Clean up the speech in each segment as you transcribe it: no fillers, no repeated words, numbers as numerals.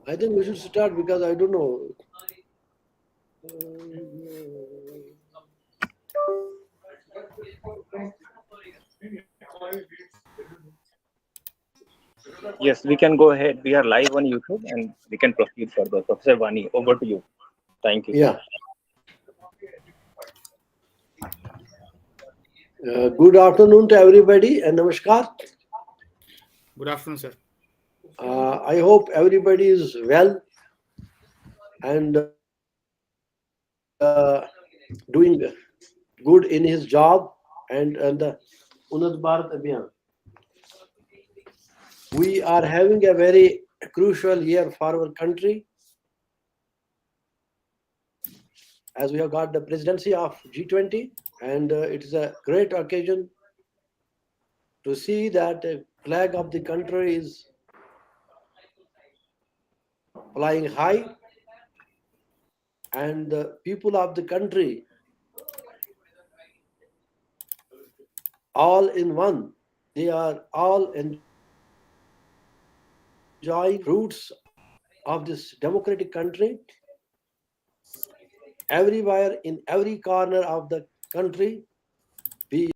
I think we should start because I don't know. Yes, we can go ahead. We are live on YouTube and we can proceed further. Professor Vani, over to you. Thank you. Yeah. Good afternoon to everybody and Namaskar. Good afternoon, sir. I hope everybody is well and doing good in his job and the Unnat Bharat Abhiyan. We are having a very crucial year for our country as we have got the presidency of G20, and it is a great occasion to see that the flag of the country is flying high and the people of the country all in one. They are all enjoying fruits of this democratic country. Everywhere, in every corner of the country, be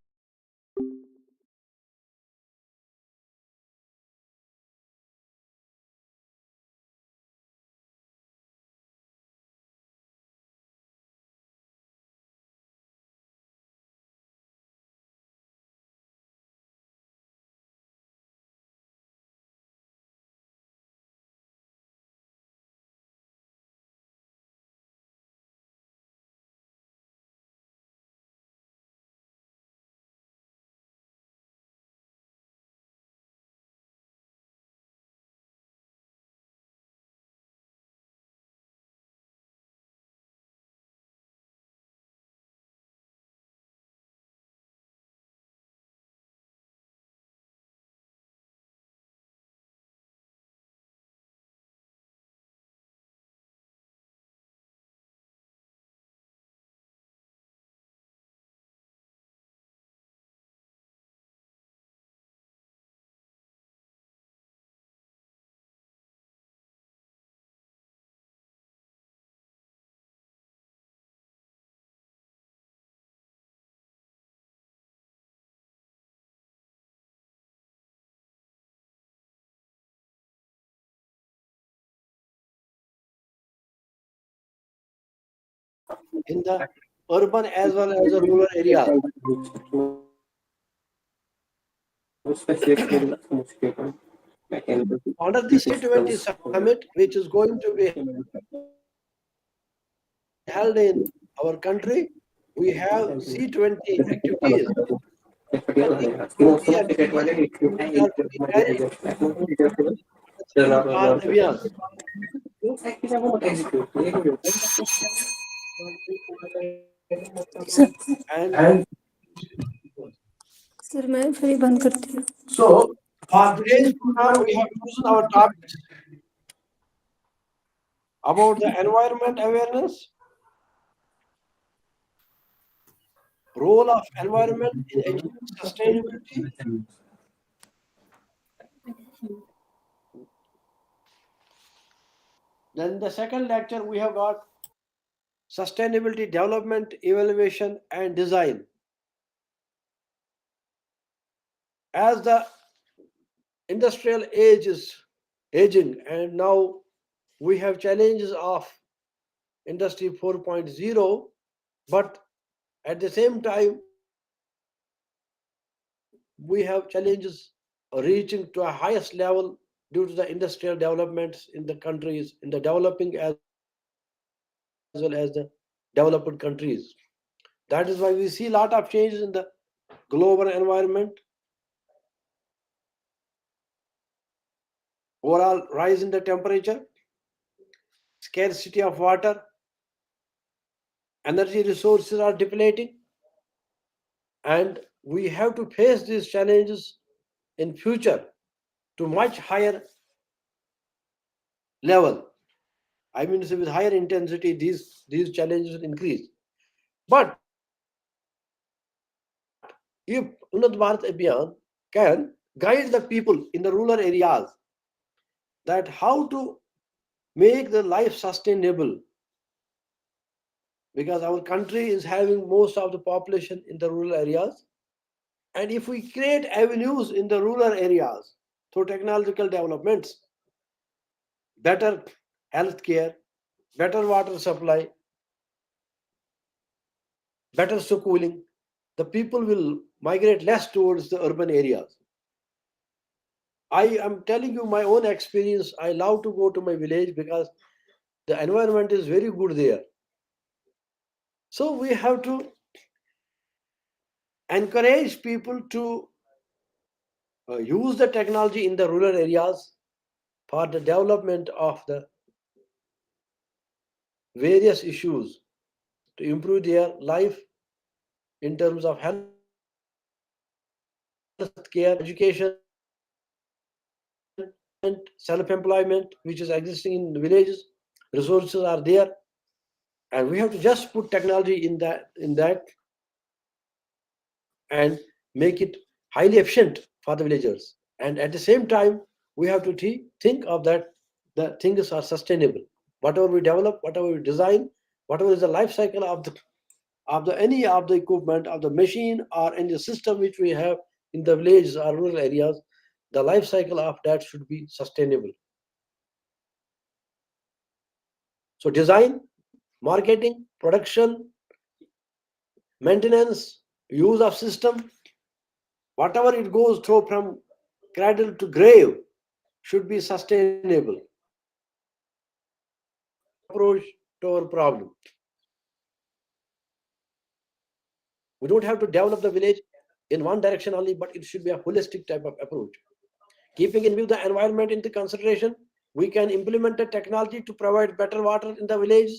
in the urban as well as the rural areas. Under the C20 summit, which is going to be held in our country, we have C20 activities. And these C20 activities are to be managed by Abhiyan. And sir मैं फिर बंद करती हूँ. so, for today's program, we have chosen our topics about the environment awareness, role of environment in achieving sustainability, then the second lecture we have got sustainability development, evaluation and design. As the industrial age is aging and now we have challenges of industry 4.0, but at the same time we have challenges reaching to a highest level due to the industrial developments in the countries, in the developing as well as the developed countries. That is why we see a lot of changes in the global environment, overall rise in the temperature, scarcity of water, energy resources are depleting, and we have to face these challenges in future to much higher level. I mean, with higher intensity, these challenges will increase. But if Unnat Bharat Abhiyan can guide the people in the rural areas that how to make the life sustainable, because our country is having most of the population in the rural areas. And if we create avenues in the rural areas through technological developments, better health care, better water supply, better schooling, the people will migrate less towards the urban areas. I am telling you my own experience. I love to go to my village because the environment is very good there. So we have to encourage people to use the technology in the rural areas for the development of the various issues to improve their life in terms of health care, education, self-employment, which is existing in the villages. Resources are there, and we have to just put technology in that and make it highly efficient for the villagers. And at the same time, we have to think of that the things are sustainable. Whatever we develop, whatever we design, whatever is the life cycle of the any of the equipment, of the machine, or any system which we have in the villages or rural areas, the life cycle of that should be sustainable. So design, marketing, production, maintenance, use of system, whatever it goes through from cradle to grave should be sustainable. Approach to our problem. We don't have to develop the village in one direction only, but it should be a holistic type of approach. Keeping in view the environment into consideration, we can implement the technology to provide better water in the village.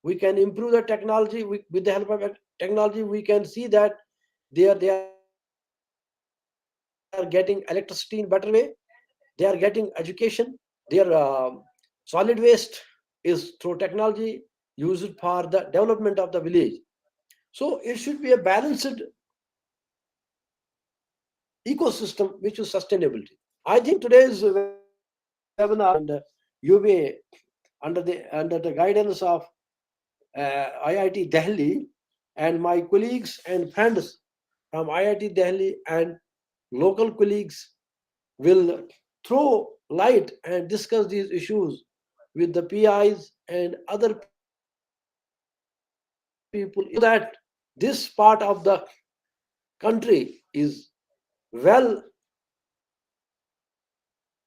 We can improve the technology with the help of technology. We can see that they are getting electricity in better way. They are getting education. Their solid waste is through technology used for the development of the village. So it should be a balanced ecosystem which is sustainability. I think today's webinar and UBA under the guidance of IIT Delhi and my colleagues and friends from IIT Delhi and local colleagues will throw light and discuss these issues with the PIs and other people so that this part of the country is well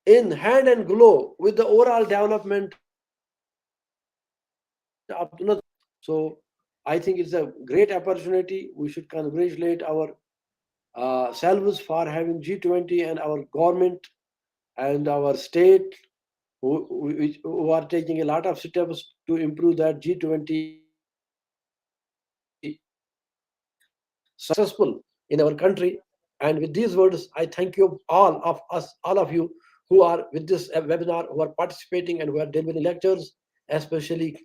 in hand and glow with the overall development of Unnat. So I think it's a great opportunity. We should congratulate our selves for having G20 and our government and our state who are taking a lot of steps to improve that G20 successful in our country. And with these words, I thank you all of you who are with this webinar, who are participating and who are delivering lectures, especially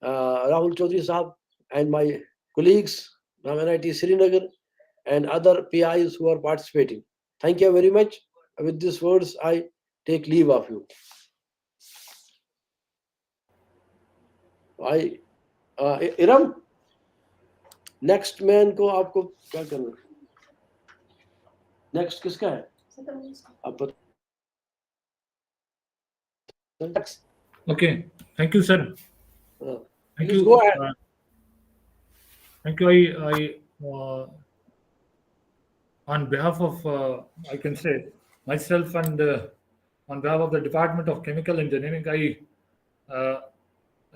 Rahul Chaudhary Sahab and my colleagues from NIT Srinagar and other PIs who are participating. Thank you very much. With these words, I take leave of you. Iram, next man को आपको क्या करना है? Next किसका है? आप बता. Okay. Thank you, sir. Thank Please you. go ahead. Thank you. On behalf of, I can say, myself and on behalf of the Department of Chemical Engineering, I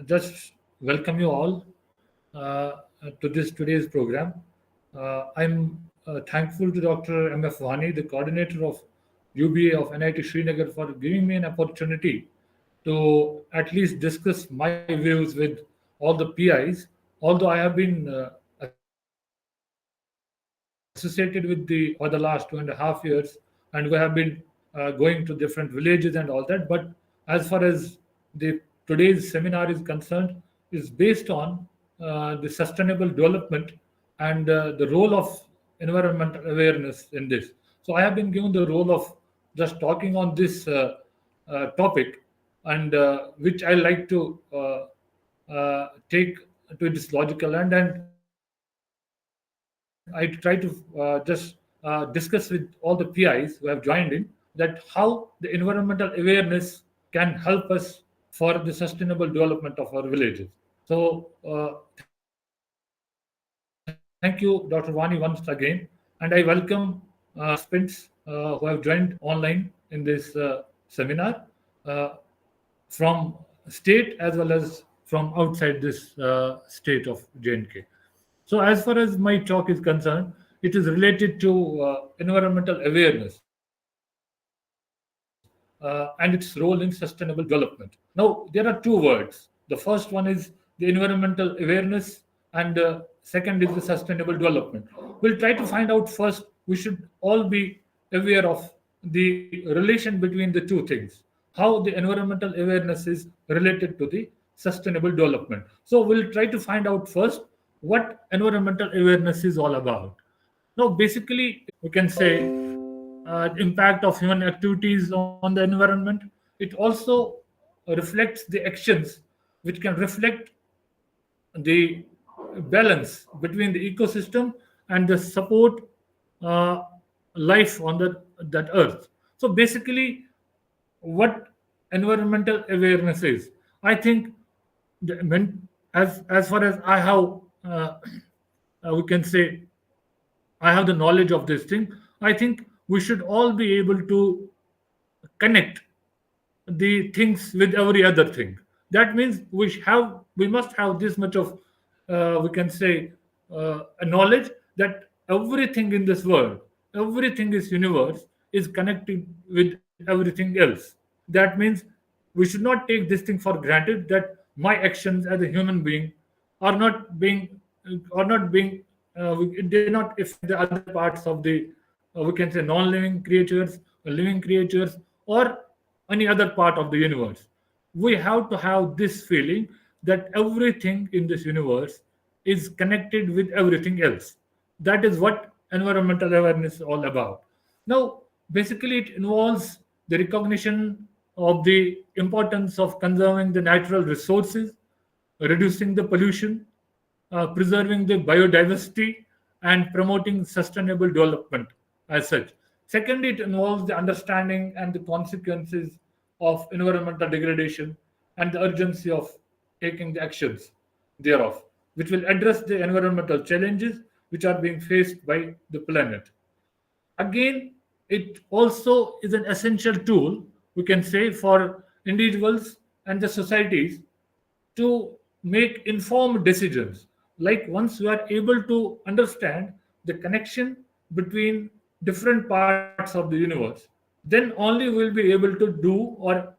just welcome you all to this today's program. I'm thankful to Dr. M.F. Vani, the coordinator of UBA of NIT Srinagar, for giving me an opportunity to at least discuss my views with all the PIs. Although I have been associated with for the last 2.5 years, and we have been going to different villages and all that. But as far as the today's seminar is concerned, is based on the sustainable development and the role of environmental awareness in this. So I have been given the role of just talking on this topic, and which I like to take to its logical end, and I try to just discuss with all the PIs who have joined in that how the environmental awareness can help us for the sustainable development of our villages. So, thank you, Dr. Vani, once again, and I welcome the participants who have joined online in this seminar uh, from state as well as from outside this state of J&K. So, as far as my talk is concerned, it is related to environmental awareness and its role in sustainable development. Now, there are two words. The first one is the environmental awareness, and second is the sustainable development. We'll try to find out first. We should all be aware of the relation between the two things, how the environmental awareness is related to the sustainable development. So, we'll try to find out first what environmental awareness is all about. Now, basically, we can say impact of human activities on the environment. It also reflects the actions which can reflect the balance between the ecosystem and the support uh, life on that earth. So basically, what environmental awareness is, I think, as far as I have, we can say, I have the knowledge of this thing. I think we should all be able to connect the things with every other thing. That means we must have this much of we can say a knowledge that everything in this world, everything is universe is connected with everything else. That means we should not take this thing for granted that my actions as a human being are not being they not affect the other parts of the we can say non-living creatures, living creatures, or any other part of the universe. We have to have this feeling that everything in this universe is connected with everything else. That is what environmental awareness is all about. Now, basically, it involves the recognition of the importance of conserving the natural resources, reducing the pollution, preserving the biodiversity, and promoting sustainable development as such. Second, it involves the understanding and the consequences of environmental degradation and the urgency of taking the actions thereof, which will address the environmental challenges which are being faced by the planet. Again, it also is an essential tool, we can say, for individuals and the societies to make informed decisions. Like once you are able to understand the connection between different parts of the universe, then only we'll be able to do or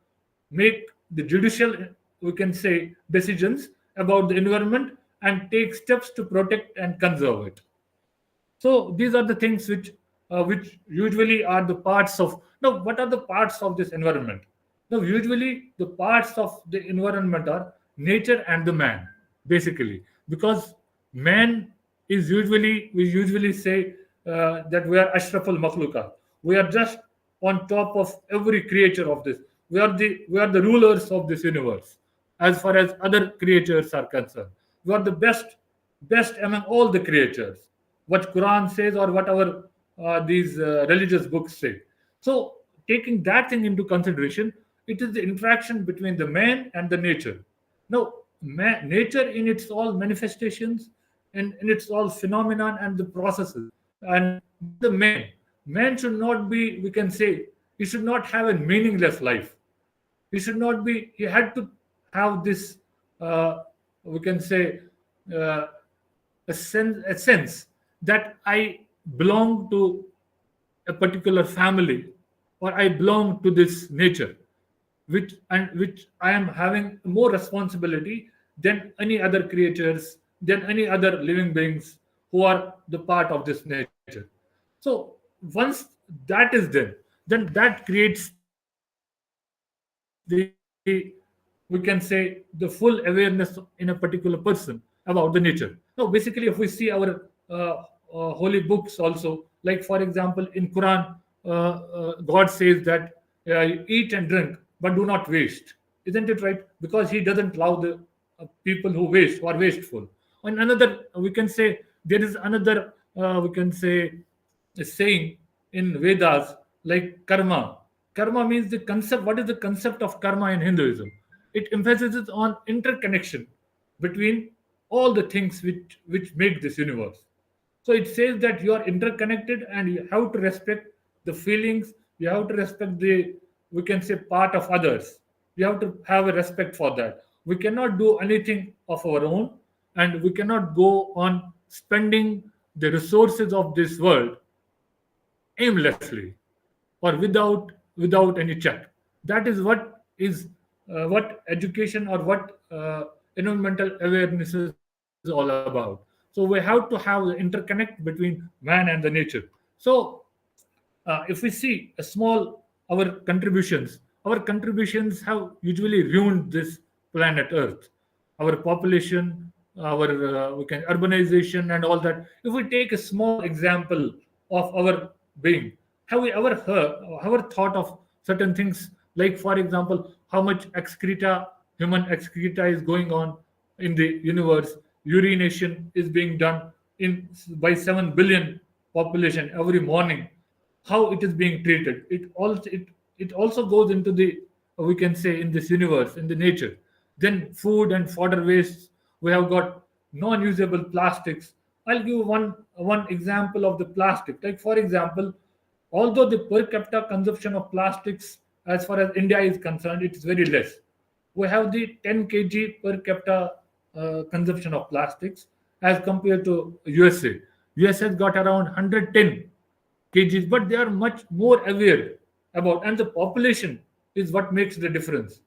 make the judicial, we can say, decisions about the environment and take steps to protect and conserve it. So these are the things which usually are the parts of. Now, what are the parts of this environment? Now, usually the parts of the environment are nature and the man, basically, because man is usually, we usually say that we are ashraful makhluka. We are just on top of every creature of this. We are the rulers of this universe as far as other creatures are concerned. We are the best among all the creatures, what Quran says or whatever these religious books say. So taking that thing into consideration, it is the interaction between the man and the nature. Now, nature in its all manifestations and in its all phenomenon and the processes, and then the man should not be, we can say, he should not have a meaningless life. He had to have this we can say uh, a sense that I belong to a particular family or I belong to this nature, which I am having more responsibility than any other creatures, than any other living beings who are the part of this nature. So once that is done, then that creates we can say the full awareness in a particular person about the nature. Now, basically, if we see our holy books also, like for example, in Quran, God says that you eat and drink, but do not waste. isn't it right? Because he doesn't love the people who waste or wasteful. And another, we can say, there is another, we can say, a saying in Vedas like karma. Karma means the concept. What is the concept of karma in Hinduism? It emphasizes on interconnection between all the things which make this universe. So it says that you are interconnected and you have to respect the feelings, you have to respect the, we can say, part of others. You have to have a respect for that. We cannot do anything of our own, and we cannot go on spending the resources of this world aimlessly or without any check. That is what education or what environmental awareness is all about. So we have to have the interconnect between man and the nature. So if we see a small our contributions have usually ruined this planet Earth, our population, our we can urbanization and all that. If we take a small example of our being, have we ever thought of certain things, like for example, how much excreta, human excreta, is going on in the universe? Urination is being done in by 7 billion population every morning. How it is being treated, it also goes into the, we can say, in this universe, in the nature. Then food and fodder waste, we have got non-usable plastics. I'll give one example of the plastic. Like for example, although the per capita consumption of plastics as far as India is concerned, it is very less. We have the 10 kg per capita consumption of plastics as compared to USA. US has got around 110 kgs, but they are much more aware about, and the population is what makes the difference.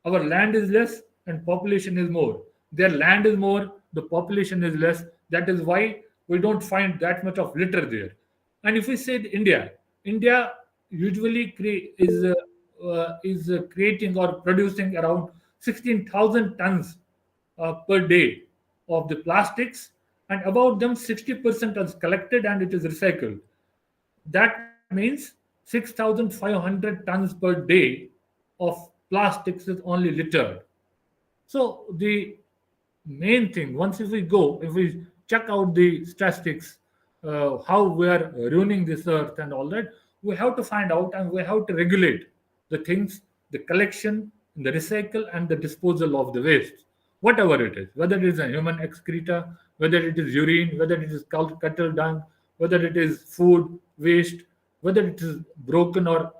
Our land is less and population is more. Their land is more, the population is less. That is why we don't find that much of litter there. And if we say India usually is creating or producing around 16,000 tons per day of the plastics, and about them 60% is collected and it is recycled. That means 6,500 tons per day of plastics is only littered. So the main thing, once if we check out the statistics, how we are ruining this earth and all that, we have to find out and we have to regulate the things, the collection, the recycle, and the disposal of the waste, whatever it is, whether it is a human excreta, whether it is urine, whether it is cattle dung, whether it is food waste, whether it is broken or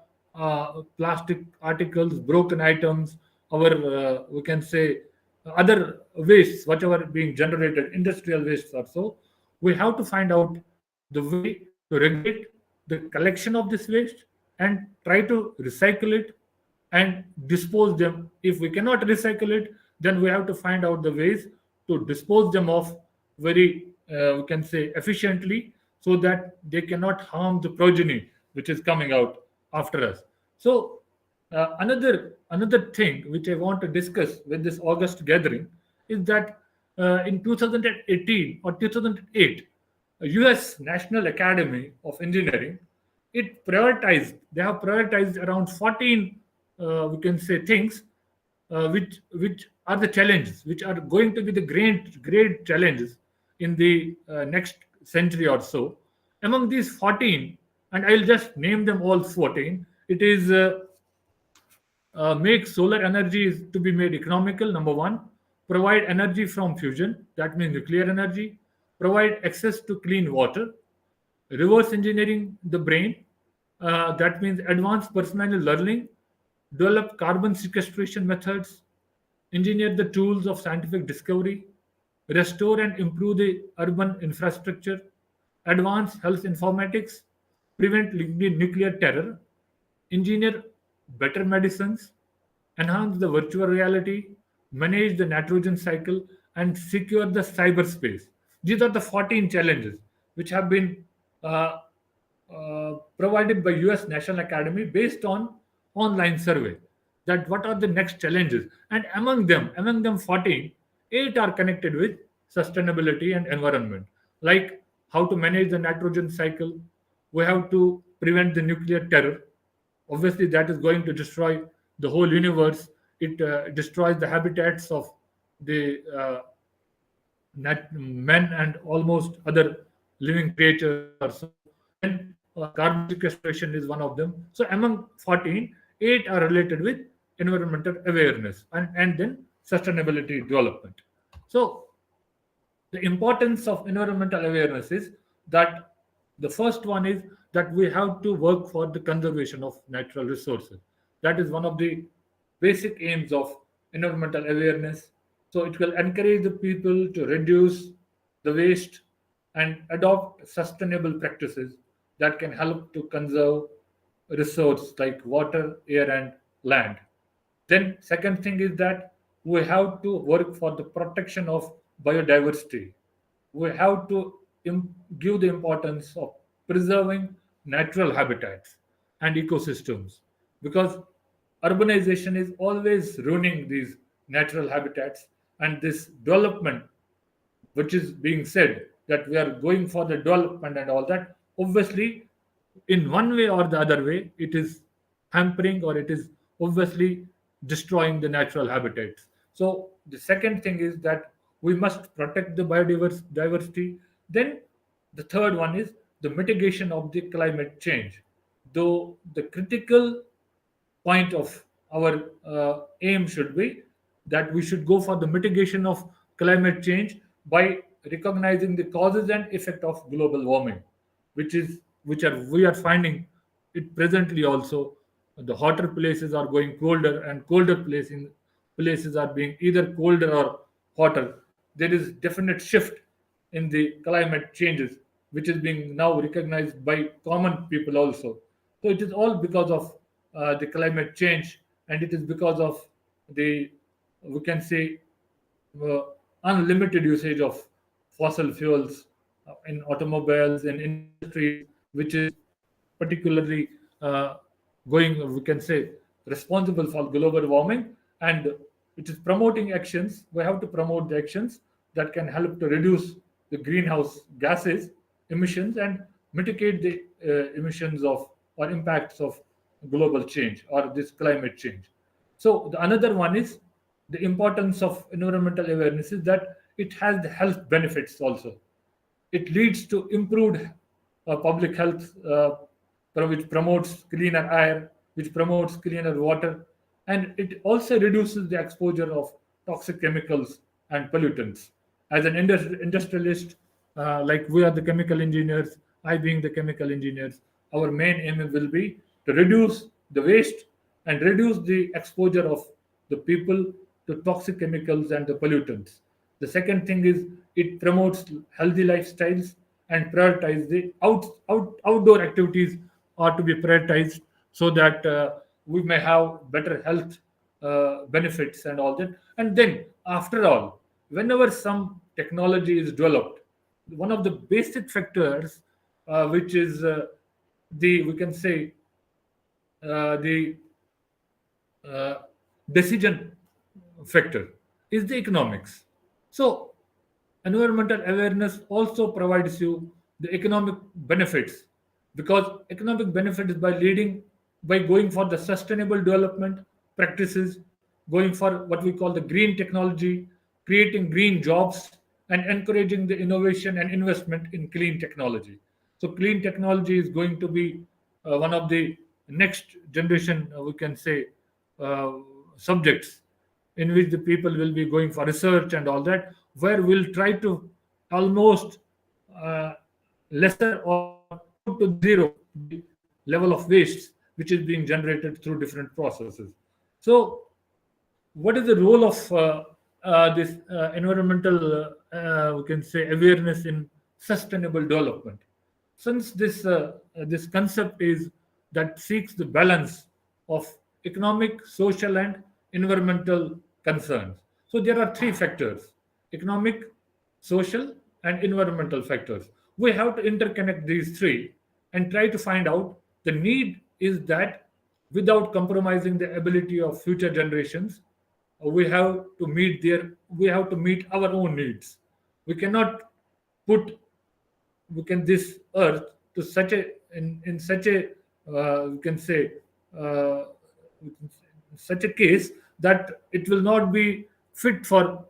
plastic articles, broken items, our we can say other wastes, whatever being generated, industrial wastes or so. We have to find out the way to regulate the collection of this waste and try to recycle it and dispose them. If we cannot recycle it, then we have to find out the ways to dispose them of very, we can say, efficiently, so that they cannot harm the progeny which is coming out after us. So another thing which I want to discuss with this August gathering is that in 2018 or 2008, US National Academy of Engineering, they have prioritized around 14, we can say, things which are the challenges, which are going to be the great challenges in the next century or so. Among these 14, and I'll just name them all 14, it is make solar energy is to be made economical, number one. Provide energy from fusion, that means nuclear energy. Provide access to clean water. Reverse engineering the brain, that means advanced personal learning. Develop carbon sequestration methods. Engineer the tools of scientific discovery. Restore and improve the urban infrastructure. Advance health informatics. Prevent nuclear terror. Engineer better medicines, enhance the virtual reality, manage the nitrogen cycle, and secure the cyberspace. These are the 14 challenges which have been provided by US National Academy based on online survey. That what are the next challenges, and among them 14, 8 are connected with sustainability and environment, like how to manage the nitrogen cycle. We have to prevent the nuclear terror. Obviously that is going to destroy the whole universe. it destroys the habitats of the men and almost other living creatures also. Then carbon sequestration is one of them. So among 14, 8 are related with environmental awareness and then sustainability development. So the importance of environmental awareness is that the first one is that we have to work for the conservation of natural resources. That is one of the basic aims of environmental awareness. So it will encourage the people to reduce the waste and adopt sustainable practices that can help to conserve resources like water, air, and land. Then second thing is that we have to work for the protection of biodiversity. We have to give the importance of preserving natural habitats and ecosystems, because urbanization is always ruining these natural habitats, and this development which is being said that we are going for the development and all that, obviously in one way or the other way it is hampering, or it is obviously destroying the natural habitats. So the second thing is that we must protect the biodiversity. Then the third one is the mitigation of the climate change, though the critical point of our aim should be that we should go for the mitigation of climate change by recognizing the causes and effect of global warming, which are we are finding it presently also. The hotter places are going colder, and colder places are being either colder or hotter. There is definite shift in the climate changes, which is being now recognized by common people also. So it is all because of the climate change, and it is because of the, we can say, uh, unlimited usage of fossil fuels in automobiles and industries, which is particularly going, we can say, responsible for global warming. And it is promoting actions. We have to promote the actions that can help to reduce the greenhouse gases emissions and mitigate the emissions of or impacts of global change or this climate change. So the another one is the importance of environmental awareness is that it has the health benefits also. It leads to improved public health, which promotes cleaner air, which promotes cleaner water, and it also reduces the exposure of toxic chemicals and pollutants. As an industrialist, like we are the chemical engineers, I being the chemical engineers, our main aim will be to reduce the waste and reduce the exposure of the people to toxic chemicals and the pollutants. The second thing is it promotes healthy lifestyles and prioritize the outdoor activities are to be prioritized, so that we may have better health benefits and all that. And then after all, whenever some technology is developed, one of the basic factors which is the, we can say, the uh, decision factor is the economics. So environmental awareness also provides you the economic benefits, because economic benefits by leading, by going for the sustainable development practices, going for what we call the green technology, creating green jobs, and encouraging the innovation and investment in clean technology. So clean technology is going to be one of the next generation, we can say, uh, subjects in which the people will be going for research and all that, where we'll try to almost uh, lesser or put to zero the level of waste which is being generated through different processes. So what is the role of this environmental, we can say, awareness in sustainable development? Since this concept is that seeks the balance of economic, social, and environmental concerns. So there are three factors: economic, social, and environmental factors. We have to interconnect these three and try to find out the need is that without compromising the ability of future generations, we have to meet our own needs. We cannot put, we can, this earth to such a, in such a, we can say, uh, such a case that it will not be fit for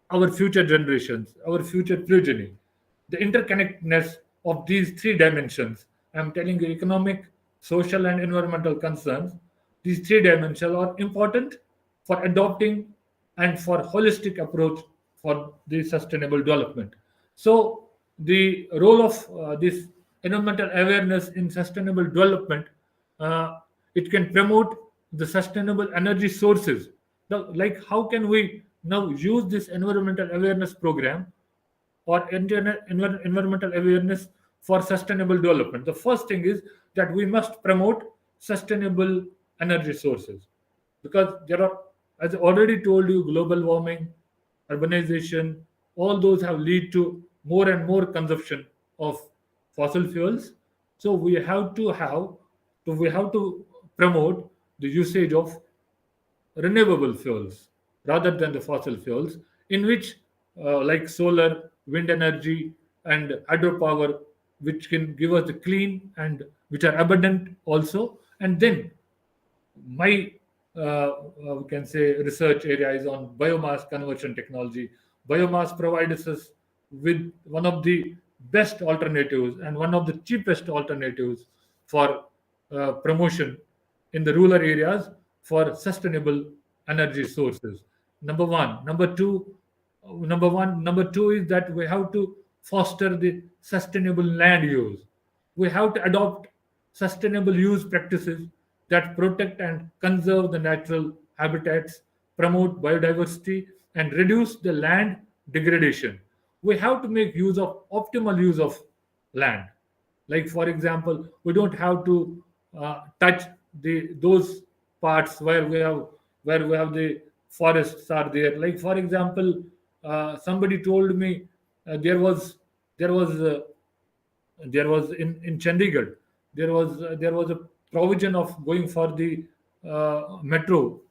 our future generations, our future progeny. The interconnectedness of these three dimensions, I'm telling you, economic, social, and environmental concerns, these three dimensions are important for adopting and for holistic approach for the sustainable development. So the role of this environmental awareness in sustainable development, uh, it can promote the sustainable energy sources. Now, like how can we now use this environmental awareness program or environmental awareness for sustainable development? The first thing is that we must promote sustainable energy sources, because there are, as I already told you, global warming, urbanization, all those have lead to more and more consumption of fossil fuels. So we have to promote the usage of renewable fuels rather than the fossil fuels, in which like solar, wind energy, and hydropower, which can give us the clean and which are abundant also. And then my we can say research area is on biomass conversion technology. Biomass provides us with one of the best alternatives and one of the cheapest alternatives for promotion in the rural areas for sustainable energy sources. Number one. Number two is that we have to foster the sustainable land use. We have to adopt sustainable use practices that protect and conserve the natural habitats, promote biodiversity, and reduce the land degradation. We have to make use of optimal use of land. Like for example, we don't have to touch the those parts where we have the forests are there. Like for example, somebody told me there was in Chandigarh, there was a provision of going for the metro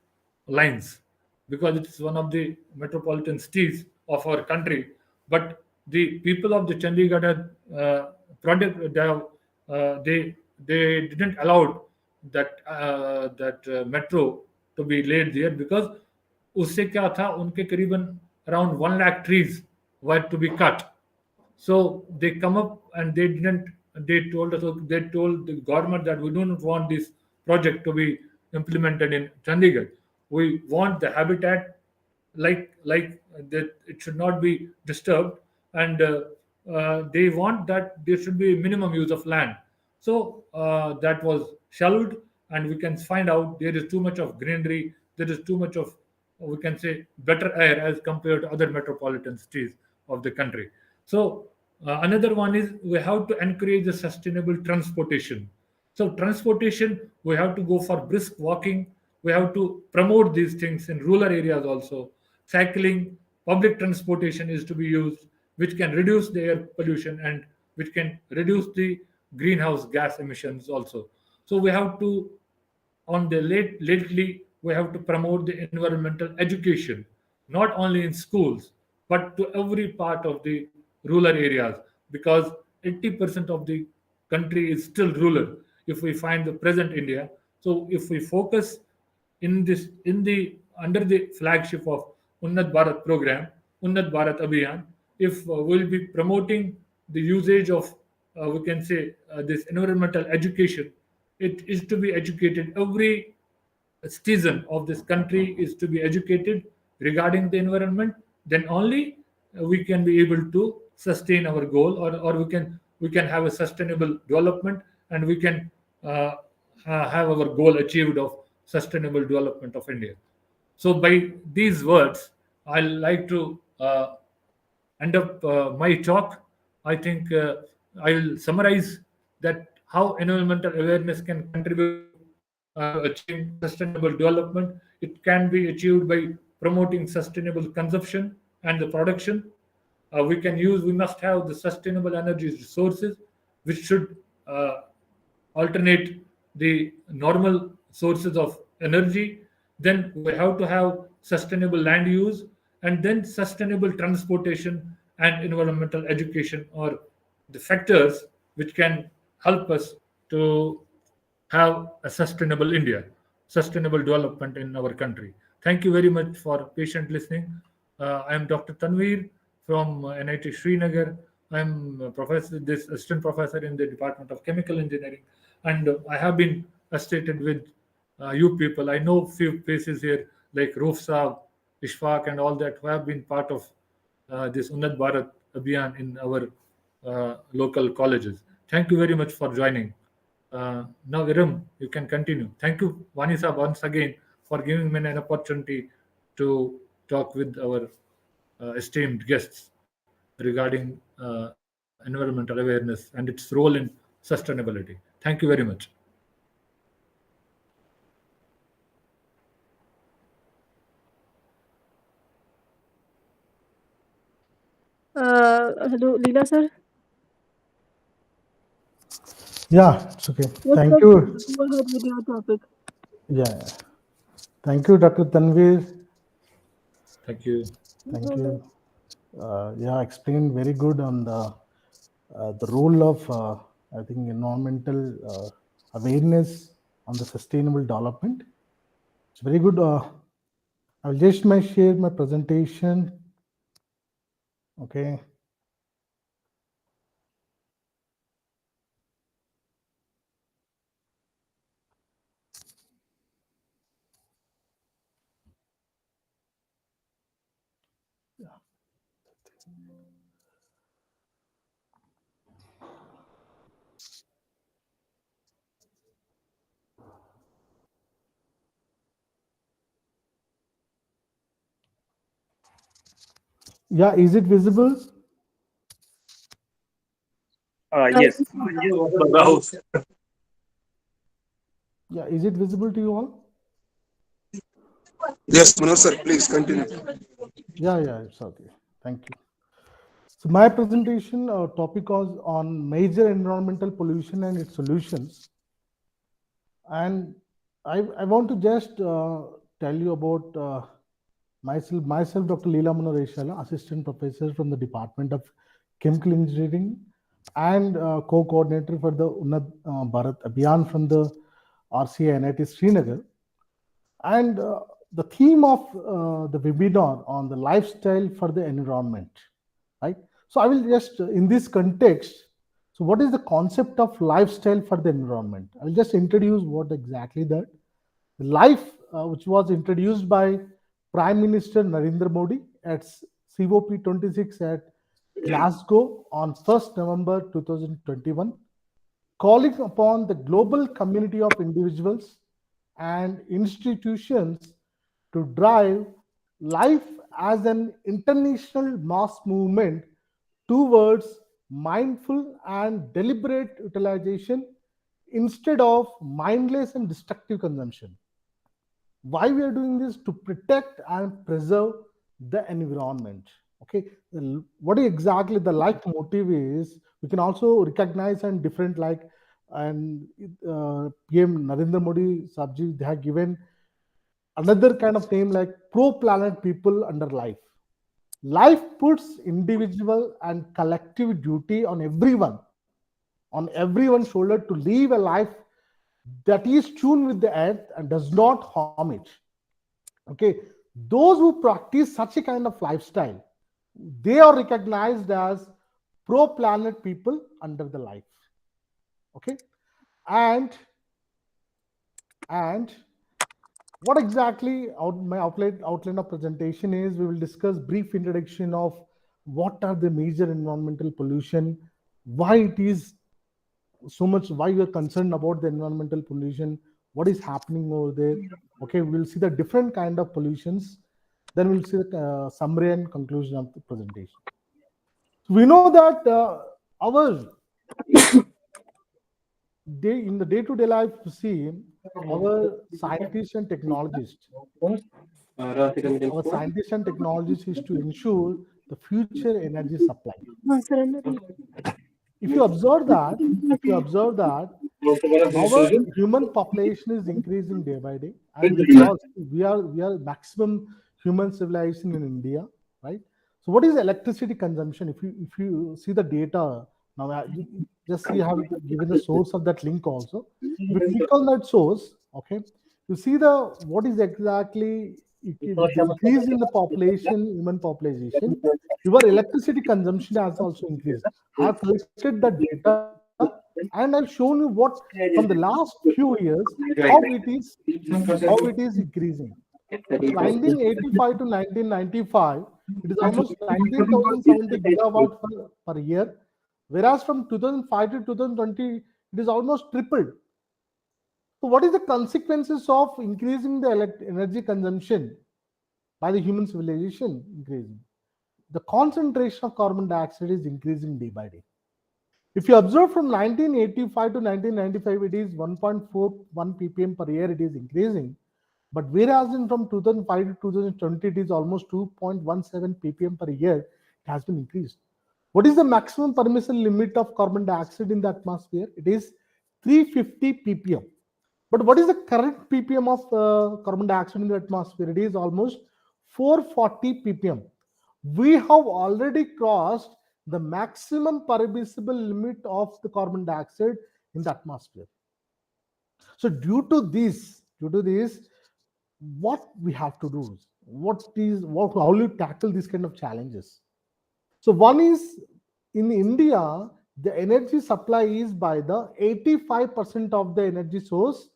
lines, because it's one of the metropolitan cities of our country. But the people of the Chandigarh had product they didn't allow that metro to be laid there, because उससे क्या था, उनके करीबन around 1 lakh trees were to be cut. So they come up and they didn't. They told the government that we don't want this project to be implemented in Chandigarh. We want the habitat like that, it should not be disturbed, and they want that there should be minimum use of land. So that was shelved, and we can find out there is too much of greenery. There is too much of, we can say, better air as compared to other metropolitan cities of the country. So another one is we have to encourage the sustainable transportation. So transportation, we have to go for brisk walking. We have to promote these things in rural areas also. Cycling, public transportation is to be used, which can reduce the air pollution and which can reduce the greenhouse gas emissions also. So we have to, on the lately we have to promote the environmental education, not only in schools but to every part of the rural areas, because 80% of the country is still rural if we find the present India. So if we focus in the under the flagship of Unnat Bharat program, Unnat Bharat Abhiyan, if we'll be promoting the usage of we can say this environmental education, it is to be educated. Every citizen of this country is to be educated regarding the environment. Then only we can be able to sustain our goal, or we can have a sustainable development, and we can have our goal achieved of sustainable development of India. So by these words, I like to end up my talk. I think I'll summarize that how environmental awareness can contribute to achieving sustainable development. It can be achieved by promoting sustainable consumption and the production. We must have the sustainable energy resources, which should alternate the normal sources of energy. Then we have to have sustainable land use, and then sustainable transportation and environmental education are the factors which can help us to have a sustainable India, sustainable development in our country. Thank you very much for patient listening. I am Dr. Tanveer from NIT Srinagar. I am this assistant professor in the Department of Chemical Engineering, and I have been associated with you people. I know few faces here like Roof Saab, Ishfaq, and all that who have been part of this Unnat Bharat Abhiyan in our local colleges. Thank you very much for joining. Now, Viram, you can continue. Thank you, Vanisa, once again for giving me an opportunity to talk with our esteemed guests regarding environmental awareness and its role in sustainability. Thank you very much. Hello, Leela sir. Yeah, it's okay. Yes, Thank sir. you. Go ahead with your topic. Yeah. Thank you, Dr. Tanveer. Thank you. Thank you. Yeah, explained very good on the role of I think environmental awareness on the sustainable development. It's very good. I'll just share my presentation. Okay. Yeah, is it visible? Yes. Yeah, is it visible to you all? Yes, Manoj sir, please continue. Yeah, it's okay. Thank you. So my presentation topic was on major environmental pollution and its solutions. And I want to just tell you about myself, Dr. Leela Reshala, assistant professor from the Department of Chemical Engineering and co-coordinator for the Unnat Bharat Abhiyan from the RCI NIT Srinagar. And the theme of the webinar on the lifestyle for the environment, right? So I will just, in this context, so what is the concept of lifestyle for the environment? I will just introduce what exactly that. The life, which was introduced by Prime Minister Narendra Modi at COP26 at Glasgow on 1st November 2021, calling upon the global community of individuals and institutions to drive life as an international mass movement towards mindful and deliberate utilization instead of mindless and destructive consumption. Why we are doing this? To protect and preserve the environment. Okay, what exactly the life motive is, we can also recognize and different, like, and PM Narendra Modi Sabji, they have given another kind of name like pro planet people under life. Life puts individual and collective duty on everyone's shoulder to live a life that is tuned with the earth and does not harm it. Okay, those who practice such a kind of lifestyle, they are recognized as pro planet people under the life. Okay, and what exactly my outline of presentation is, we will discuss brief introduction of what are the major environmental pollution, why it is so much, why we are concerned about the environmental pollution, what is happening over there. Okay, we'll see the different kind of pollutions, then we'll see the summary and conclusion of the presentation. So we know that our in the day-to-day life, you see our scientists and technologists is to ensure the future energy supply. If you observe that, our human population is increasing day by day, and because we are maximum human civilization in India, right? So what is electricity consumption? If you see the data now, just see, have given the source of that link also. If you click on that source, okay, you see the what is exactly with the increase in the population, human population, your electricity consumption has also increased. I have collected the data and I've shown you what from the last few years how it is increasing. From 1985 to 1995, it is almost 19,070 gigawatt per year, whereas from 2005 to 2020, it is almost tripled. So, what is the consequences of increasing the energy consumption by the human civilization increasing? The concentration of carbon dioxide is increasing day by day. If you observe from 1985 to 1995, it is 1.41 ppm per year, it is increasing. But whereas in from 2005 to 2020, it is almost 2.17 ppm per year, it has been increased. What is the maximum permissible limit of carbon dioxide in the atmosphere? It is 350 ppm. But what is the current ppm of carbon dioxide in the atmosphere? It is almost 440 ppm. We have already crossed the maximum permissible limit of the carbon dioxide in the atmosphere. So due to this, what we have to do is how will you tackle these kind of challenges? So one is in India, the energy supply is by the 85% of the energy source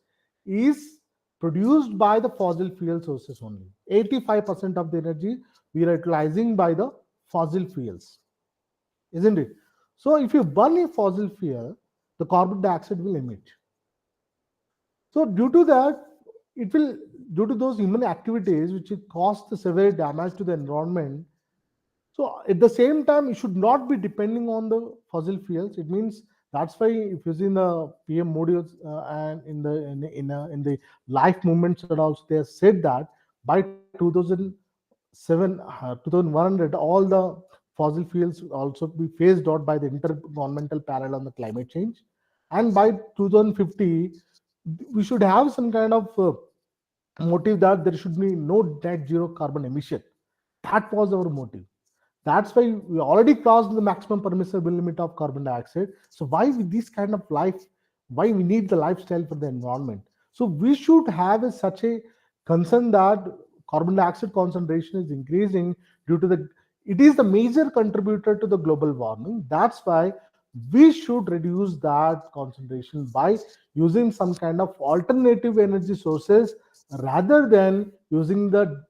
is produced by the fossil fuel sources only. 85% of the energy we are utilizing by the fossil fuels, isn't it? So if you burn a fossil fuel, the carbon dioxide will emit. So due to that, due to those human activities which cause the severe damage to the environment. So at the same time, it should not be depending on the fossil fuels. It means that's why if you see in the PM modules and in the life movements that also they have said that by 2100, all the fossil fuels will also be phased out by the intergovernmental panel on the climate change, and by 2050 we should have some kind of motive that there should be no net zero carbon emission. That was our motive. That's why we already crossed the maximum permissible limit of carbon dioxide. So why with this kind of life, why we need the lifestyle for the environment? So we should have such a concern that carbon dioxide concentration is increasing due to it is the major contributor to the global warming. That's why we should reduce that concentration by using some kind of alternative energy sources rather than using the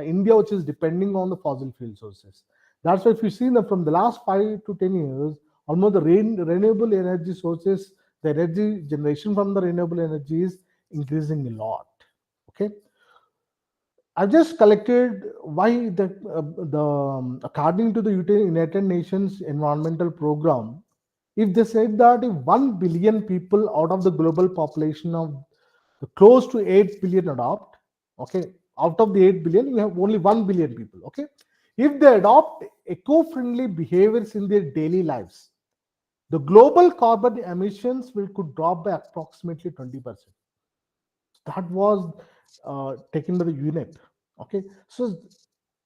India, which is depending on the fossil fuel sources. That's why if you see that from the last 5 to 10 years, almost the renewable energy sources, the energy generation from the renewable energy is increasing a lot. Okay. I've just collected why according to the United Nations Environmental Program, if they said that if 1 billion people out of the global population of close to 8 billion adopt, okay, out of the 8 billion, we have only 1 billion people, okay. If they adopt eco-friendly behaviors in their daily lives, the global carbon emissions could drop by approximately 20%. That was taken by the unit. Okay, so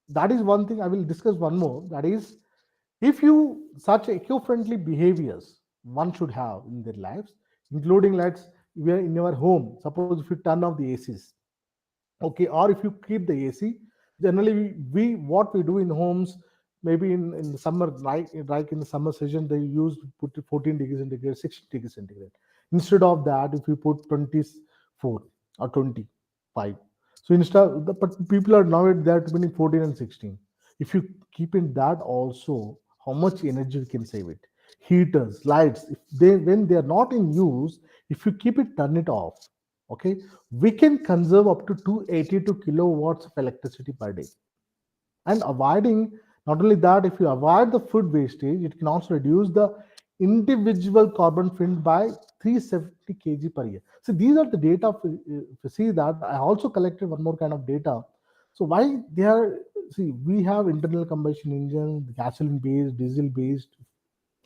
that is one thing. I will discuss one more. That is, if you such eco-friendly behaviors one should have in their lives, including we are in your home. Suppose if you turn off the ACs, okay, or if you keep the AC. Generally, what we do in homes, maybe in the summer, like in the summer season, they use put 14 degrees centigrade, 16 degrees centigrade. Instead of that, if you put 24 or 25, so instead, but people are now they're between 14 and 16. If you keep in that also, how much energy we can save it? Heaters, lights, when they are not in use, if you keep it, turn it off. Okay, we can conserve up to 282 kilowatts of electricity per day. And avoiding, not only that, if you avoid the food wastage, it can also reduce the individual carbon footprint by 370 kg per year. So these are the data. If you see that, I also collected one more kind of data. So why they are, see, we have internal combustion engines, gasoline based, diesel based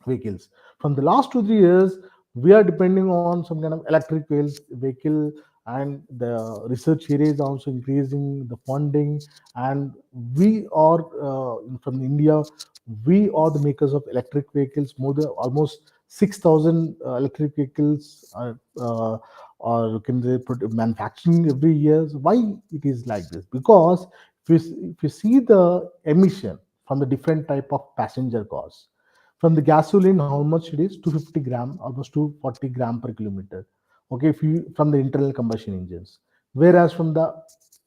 vehicles. From the last 2-3 years, we are depending on some kind of electric vehicle, and the research area is also increasing the funding. And we are from India, we are the makers of electric vehicles. More than almost 6,000 electric vehicles or can they put manufacturing every year. So why it is like this? Because if you see the emission from the different type of passenger cars, from the gasoline, how much it is? 250 gram, almost 240 gram per kilometer. Okay, if you from the internal combustion engines, whereas from the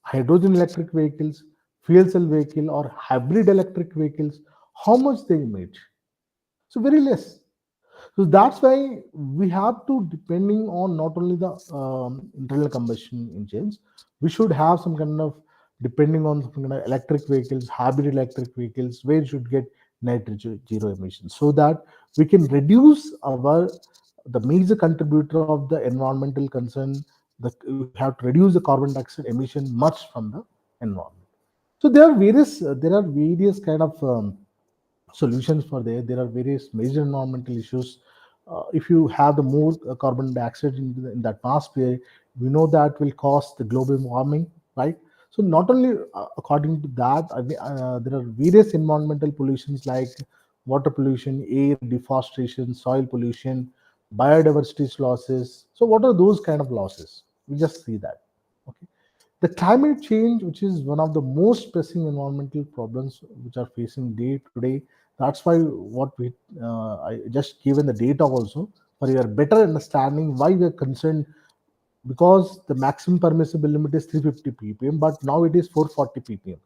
hydrogen electric vehicles, fuel cell vehicle or hybrid electric vehicles, how much they emit? So very less. So that's why we have to, depending on not only the internal combustion engines, we should have some kind of, depending on some kind of electric vehicles, hybrid electric vehicles, where you should get net zero emissions, so that we can reduce our the major contributor of the environmental concern. We have to reduce the carbon dioxide emission much from the environment. So there are various kind of solutions for there. There are various major environmental issues. If you have the more carbon dioxide in the atmosphere, we know that will cause the global warming, right? So not only according to that, there are various environmental pollutions like water pollution, air deforestation, soil pollution, biodiversity losses. So what are those kind of losses? We just see that. Okay. The climate change, which is one of the most pressing environmental problems which are facing day to day. That's why what we I just given the data also for your better understanding why we are concerned, because the maximum permissible limit is 350 ppm, but now it is 440 ppm.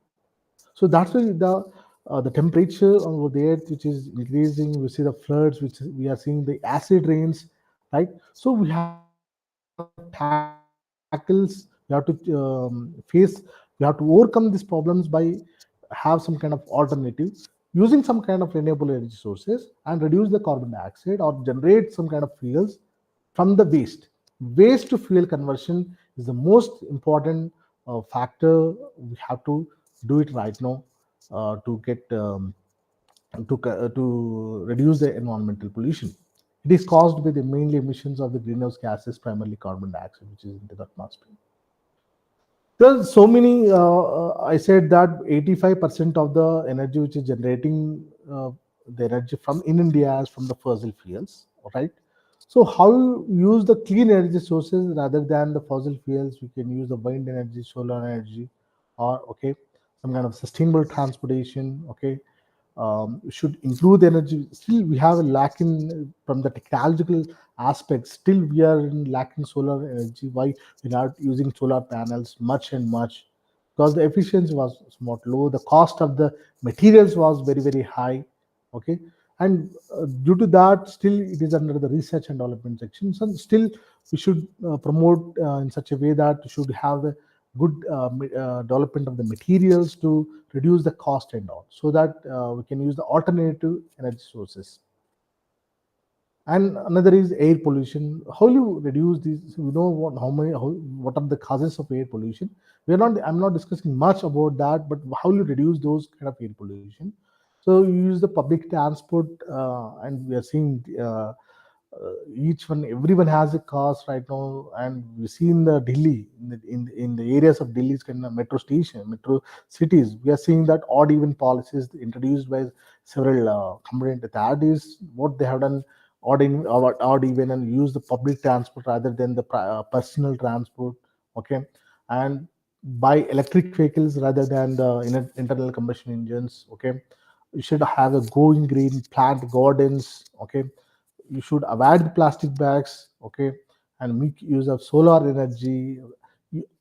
So that's why the temperature over the earth which is increasing. We see the floods, which we are seeing the acid rains, right? So we have tackles. We have to face. We have to overcome these problems by have some kind of alternative, using some kind of renewable energy sources and reduce the carbon dioxide or generate some kind of fuels from the waste. Waste to fuel conversion is the most important factor. We have to do it right now to get to reduce the environmental pollution. It is caused by the mainly emissions of the greenhouse gases, primarily carbon dioxide, which is into the atmosphere. There's so many. I said that 85% of the energy which is generating the energy from in India is from the fossil fuels. Right. So how you use the clean energy sources rather than the fossil fuels? We can use the wind energy, solar energy, or okay, some kind of sustainable transportation. Okay, should improve the energy. Still, we have a lacking from the technological aspect. Still, we are in lacking solar energy. Why we're not using solar panels much and much? Because the efficiency was somewhat low. The cost of the materials was very high. Okay, and due to that, still it is under the research and development section. So still, we should promote in such a way that we should have a good development of the materials to reduce the cost and all, so that we can use the alternative energy sources. And another is air pollution. How you reduce these? You know what are the causes of air pollution? I'm not discussing much about that, but how you reduce those kind of air pollution? So you use the public transport, and we are seeing everyone has a cars right now, and we see in the Delhi, in the areas of Delhi's kind of metro station, metro cities, we are seeing that odd even policies introduced by several component. That is what they have done, odd even, and use the public transport rather than the personal transport. Okay, and buy electric vehicles rather than the internal combustion engines. Okay, you should have a going green, plant gardens. Okay, you should avoid the plastic bags. Okay, and make use of solar energy.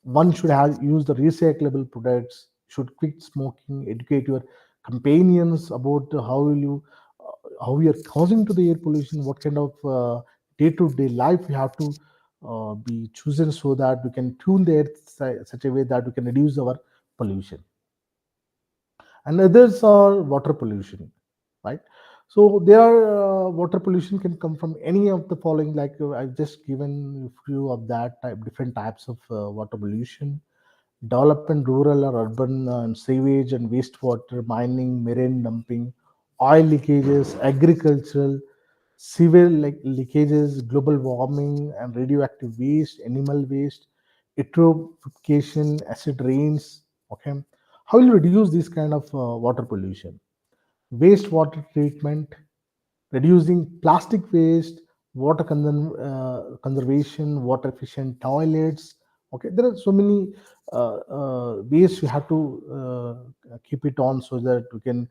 One should have use the recyclable products. Should quit smoking. Educate your companions about how we are causing to the air pollution. What kind of day-to-day life we have to be chosen, so that we can tune the earth such a way that we can reduce our pollution. And others are water pollution, right? So there are water pollution can come from any of the following, like I've just given a few of that type, different types of water pollution. Development, rural or urban, and sewage and wastewater, mining, marine dumping, oil leakages, agricultural, severe like leakages, global warming and radioactive waste, animal waste, eutrophication, acid rains. Okay, how will you reduce this kind of water pollution? Wastewater treatment, reducing plastic waste, conservation, water efficient toilets. Okay, there are so many ways you have to keep it on so that we can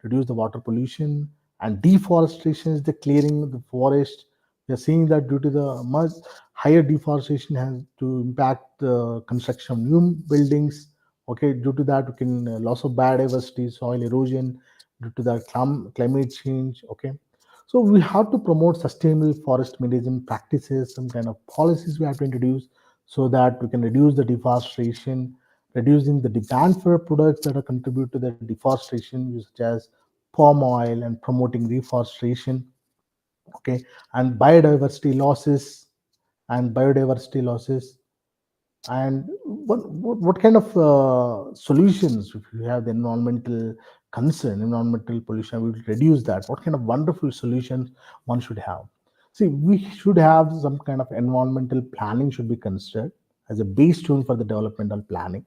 reduce the water pollution. And deforestation is the clearing of the forest. We are seeing that due to the much higher deforestation has to impact the construction of new buildings. Okay, due to that, we can loss of biodiversity, soil erosion, due to that climate change. Okay, so we have to promote sustainable forest management practices, some kind of policies we have to introduce so that we can reduce the deforestation, reducing the demand for products that are contribute to the deforestation, such as palm oil, and promoting reforestation. Okay, and biodiversity losses. And what kind of solutions, if you have the environmental concern, environmental pollution, we will reduce that. What kind of wonderful solutions one should have? See, we should have some kind of environmental planning should be considered as a base tune for the developmental planning.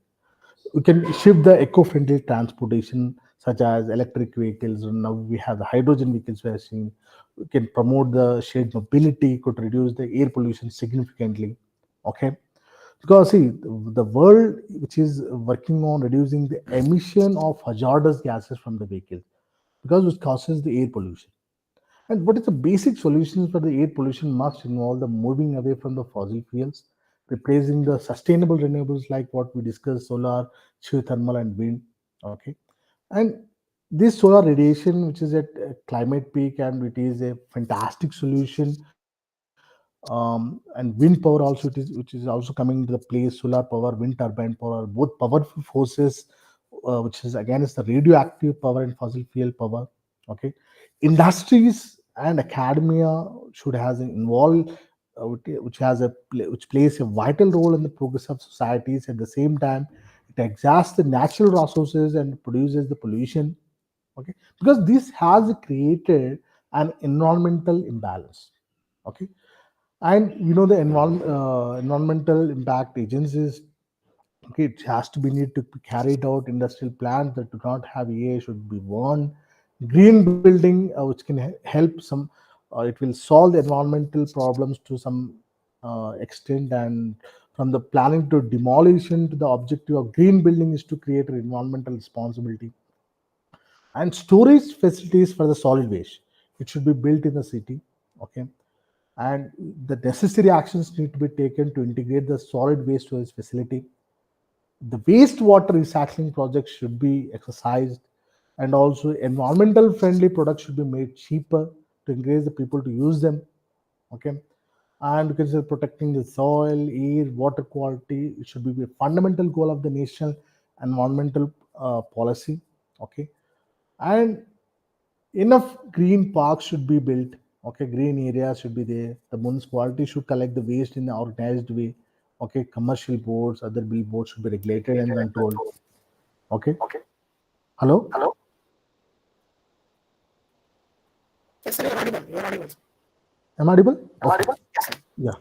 We can shift the eco-friendly transportation such as electric vehicles. Now we have the hydrogen vehicles we are seeing. We can promote the shared mobility, could reduce the air pollution significantly. Okay, because see, the world which is working on reducing the emission of hazardous gases from the vehicles, because which causes the air pollution. And what is the basic solutions for the air pollution must involve the moving away from the fossil fuels, replacing the sustainable renewables like what we discussed, solar, geothermal, and wind. Okay, and this solar radiation, which is at a climate peak, and it is a fantastic solution. And wind power also, it is, which is also coming into the place. Solar power, wind turbine power, both powerful forces, which is again is the radioactive power and fossil fuel power. Okay, industries and academia should has an involved, which has which plays a vital role in the progress of societies. At the same time, it exhausts the natural resources and produces the pollution. Okay, because this has created an environmental imbalance. Okay, and the environmental impact agencies, okay, it has to be need to be carried out. Industrial plants that do not have EA should be warned. Green building, which can help some, it will solve the environmental problems to some extent. And from the planning to demolition to the objective of green building is to create an environmental responsibility. And storage facilities for the solid waste, it should be built in the city. Okay, and the necessary actions need to be taken to integrate the solid waste storage facility. The wastewater recycling projects should be exercised, and also environmental friendly products should be made cheaper to encourage the people to use them. Okay, and because of protecting the soil, air, water quality, it should be a fundamental goal of the national environmental policy. Okay, and enough green parks should be built. Okay, green areas should be there. The municipality should collect the waste in an organized way. Okay, commercial boards, other billboards should be regulated and controlled. Okay, hello, am I audible? Okay, yeah.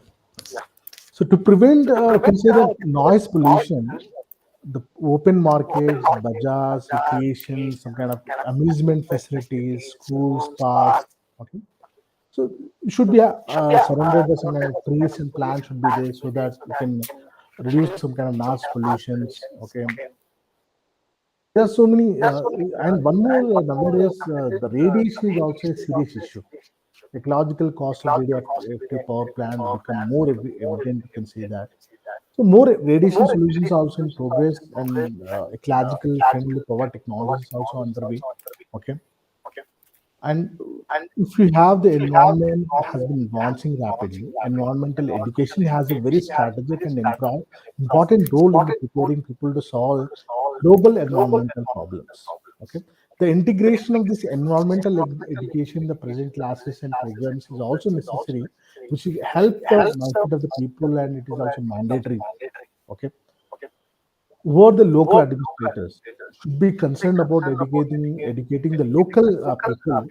So to prevent, can say the noise pollution, the open markets, bazaars, recreation, some kind of amusement facilities, schools, parks. Okay, so it should be surrounded by some kind of trees and plants should be there so that we can reduce some kind of noise pollutions. Okay, there are so many, and one more, nowadays, the radiation is also a serious issue. Ecological cost of radioactive power plants become more evident. You can say that. So more radiation solutions are also in progress, and ecological friendly power technologies is also underway. Okay, and if we have the environment has been advancing rapidly, environmental education has a very strategic and important role in the preparing people to solve global environmental problems. Okay, the integration of this environmental education in the present classes and programs is also necessary, which will help the mindset of the people, and it is also mandatory. Okay, who the local administrators should be concerned about educating the local people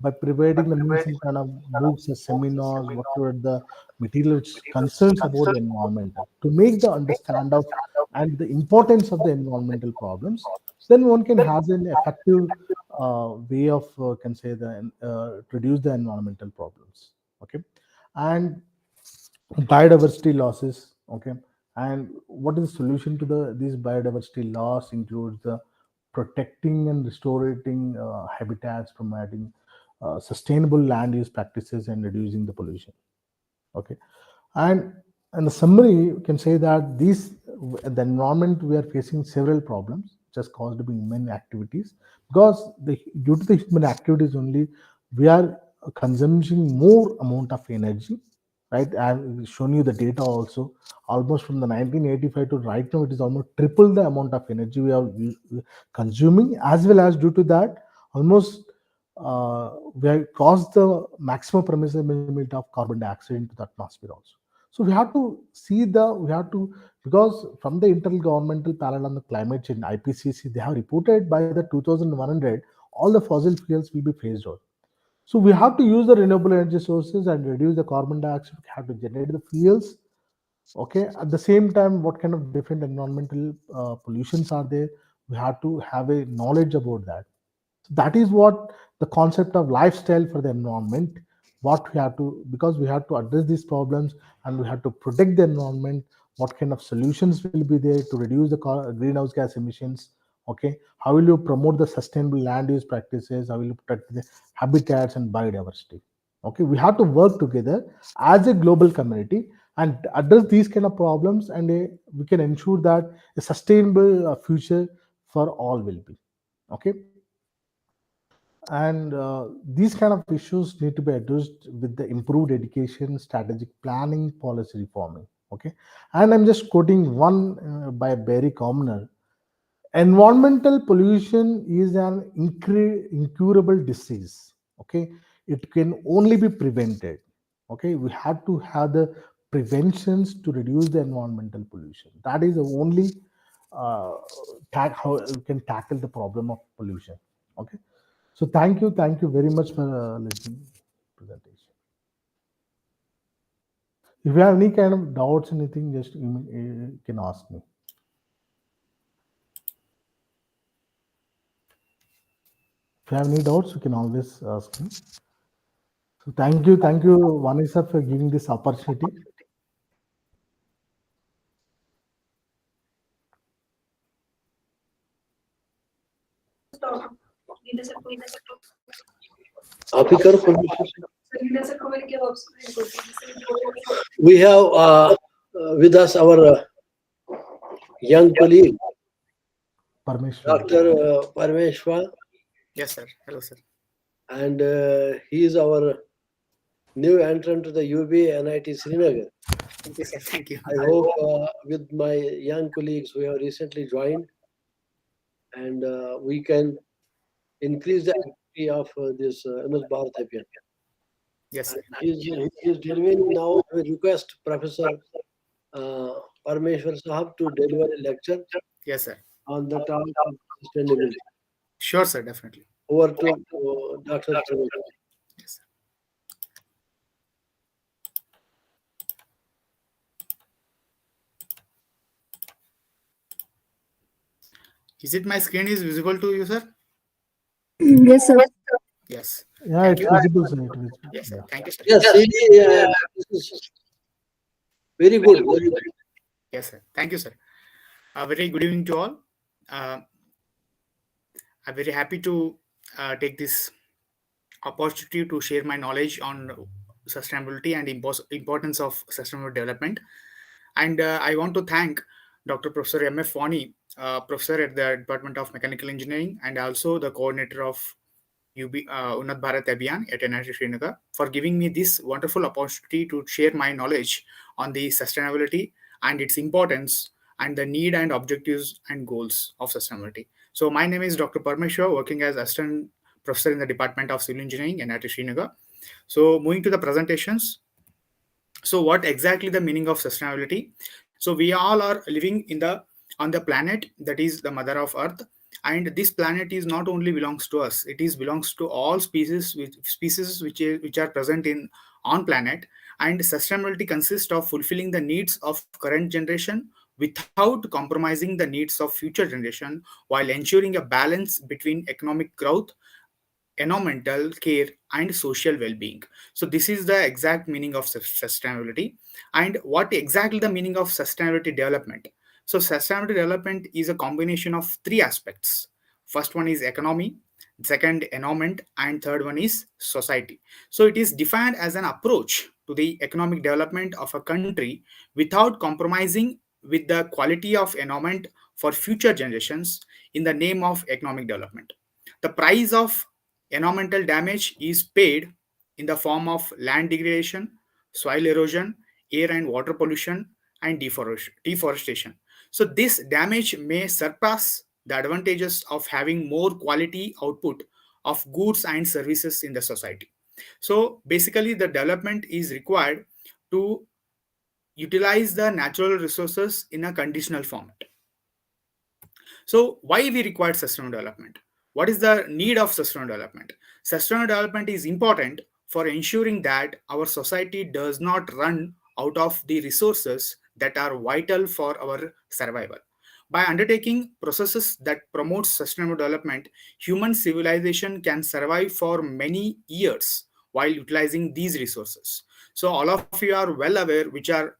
by providing the means some kind of books or seminars, whatever the material which concerns about the environment, to make the understand of and the importance of the environmental problems. Then one can have an effective way of can say reduce the environmental problems. Okay, and biodiversity losses. Okay, and what is the solution to these biodiversity loss includes the protecting and restoring habitats, promoting sustainable land use practices, and reducing the pollution. Okay, and in the summary, you can say that the environment we are facing several problems just caused by human activities because due to the human activities only we are consuming more amount of energy, right? I've shown you the data also. Almost from the 1985 to right now, it is almost triple the amount of energy we are consuming, as well as due to that, almost we have crossed the maximum permissible limit of carbon dioxide into the atmosphere also. So we have to, because from the Intergovernmental Panel on the Climate Change, IPCC, they have reported by the 2100, all the fossil fuels will be phased out. So we have to use the renewable energy sources and reduce the carbon dioxide. We have to generate the fuels. Okay. At the same time, what kind of different environmental pollutions are there? We have to have a knowledge about that. So that is what the concept of lifestyle for the environment. What we have to, because we have to address these problems and we have to protect the environment. What kind of solutions will be there to reduce the greenhouse gas emissions? Okay, how will you promote the sustainable land use practices? How will you protect the habitats and biodiversity? Okay, we have to work together as a global community and address these kind of problems, and we can ensure that a sustainable future for all will be. Okay, and these kind of issues need to be addressed with the improved education, strategic planning, policy reforming. Okay, and I'm just quoting one by Barry Commoner. Environmental pollution is an incurable disease. Okay, it can only be prevented. Okay, we have to have the preventions to reduce the environmental pollution. That is the only how we can tackle the problem of pollution. Okay, so thank you very much for listening presentation. If you have any kind of doubts, anything, just you can ask me. If you have any doubts, you can always ask me. So thank you, Vanessa, for giving this opportunity. आप ही करो permission. We have with us our young colleague, Parmeshwar. Dr. Parmeshwar, Yes, sir. Hello, sir. and he is our new entrant to the UB NIT Srinagar. Thank you, sir. Thank you. I hope with my young colleagues who have recently joined, and we can increase the activity of this Unnat Bharat Abhiyan. Yes, sir. He is delivering now. I request Professor Parmeshwar Sahab to deliver a lecture Yes, sir. on the topic of sustainability. Sure, sir. Definitely. Over to Dr. Parmeshwar. Yes, sir. Is it my screen is visible to you, sir? Yes, sir. Yes. Yeah, Thank it's you. visible, sir. It is. Yes, sir. Yeah. Thank you, sir. Yes, really, this is very good. Very good. Yes, sir. Thank you, sir. Very good evening to all. I'm very happy to take this opportunity to share my knowledge on sustainability and importance of sustainable development. And I want to thank Dr. Professor M.F. Wani, professor at the Department of Mechanical Engineering, and also the coordinator of Unnat Bharat Abhiyan at NIT Srinagar, for giving me this wonderful opportunity to share my knowledge on the sustainability and its importance and the need and objectives and goals of sustainability. So my name is Dr. Parmeshwar, working as assistant professor in the Department of Civil Engineering at NIT Srinagar. So moving to the presentations. So what exactly the meaning of sustainability? So we all are living on the planet that is the mother of earth, and this planet is not only belongs to us, it is belongs to all species which are present in on planet. And sustainability consists of fulfilling the needs of current generation without compromising the needs of future generation, while ensuring a balance between economic growth, environmental care, and social well-being. So this is the exact meaning of sustainability. And what exactly the meaning of sustainability development? So sustainability development is a combination of three aspects. First one is economy, second environment, and third one is society. So it is defined as an approach to the economic development of a country without compromising with the quality of environment for future generations in the name of economic development. The price of environmental damage is paid in the form of land degradation, soil erosion, air and water pollution, and deforestation. So, this damage may surpass the advantages of having more quality output of goods and services in the society. So, basically, the development is required to utilize the natural resources in a conditional format. So, why we require sustainable development? What is the need of sustainable development? Sustainable development is important for ensuring that our society does not run out of the resources that are vital for our survival. By undertaking processes that promote sustainable development, human civilization can survive for many years while utilizing these resources. So all of you are well aware which are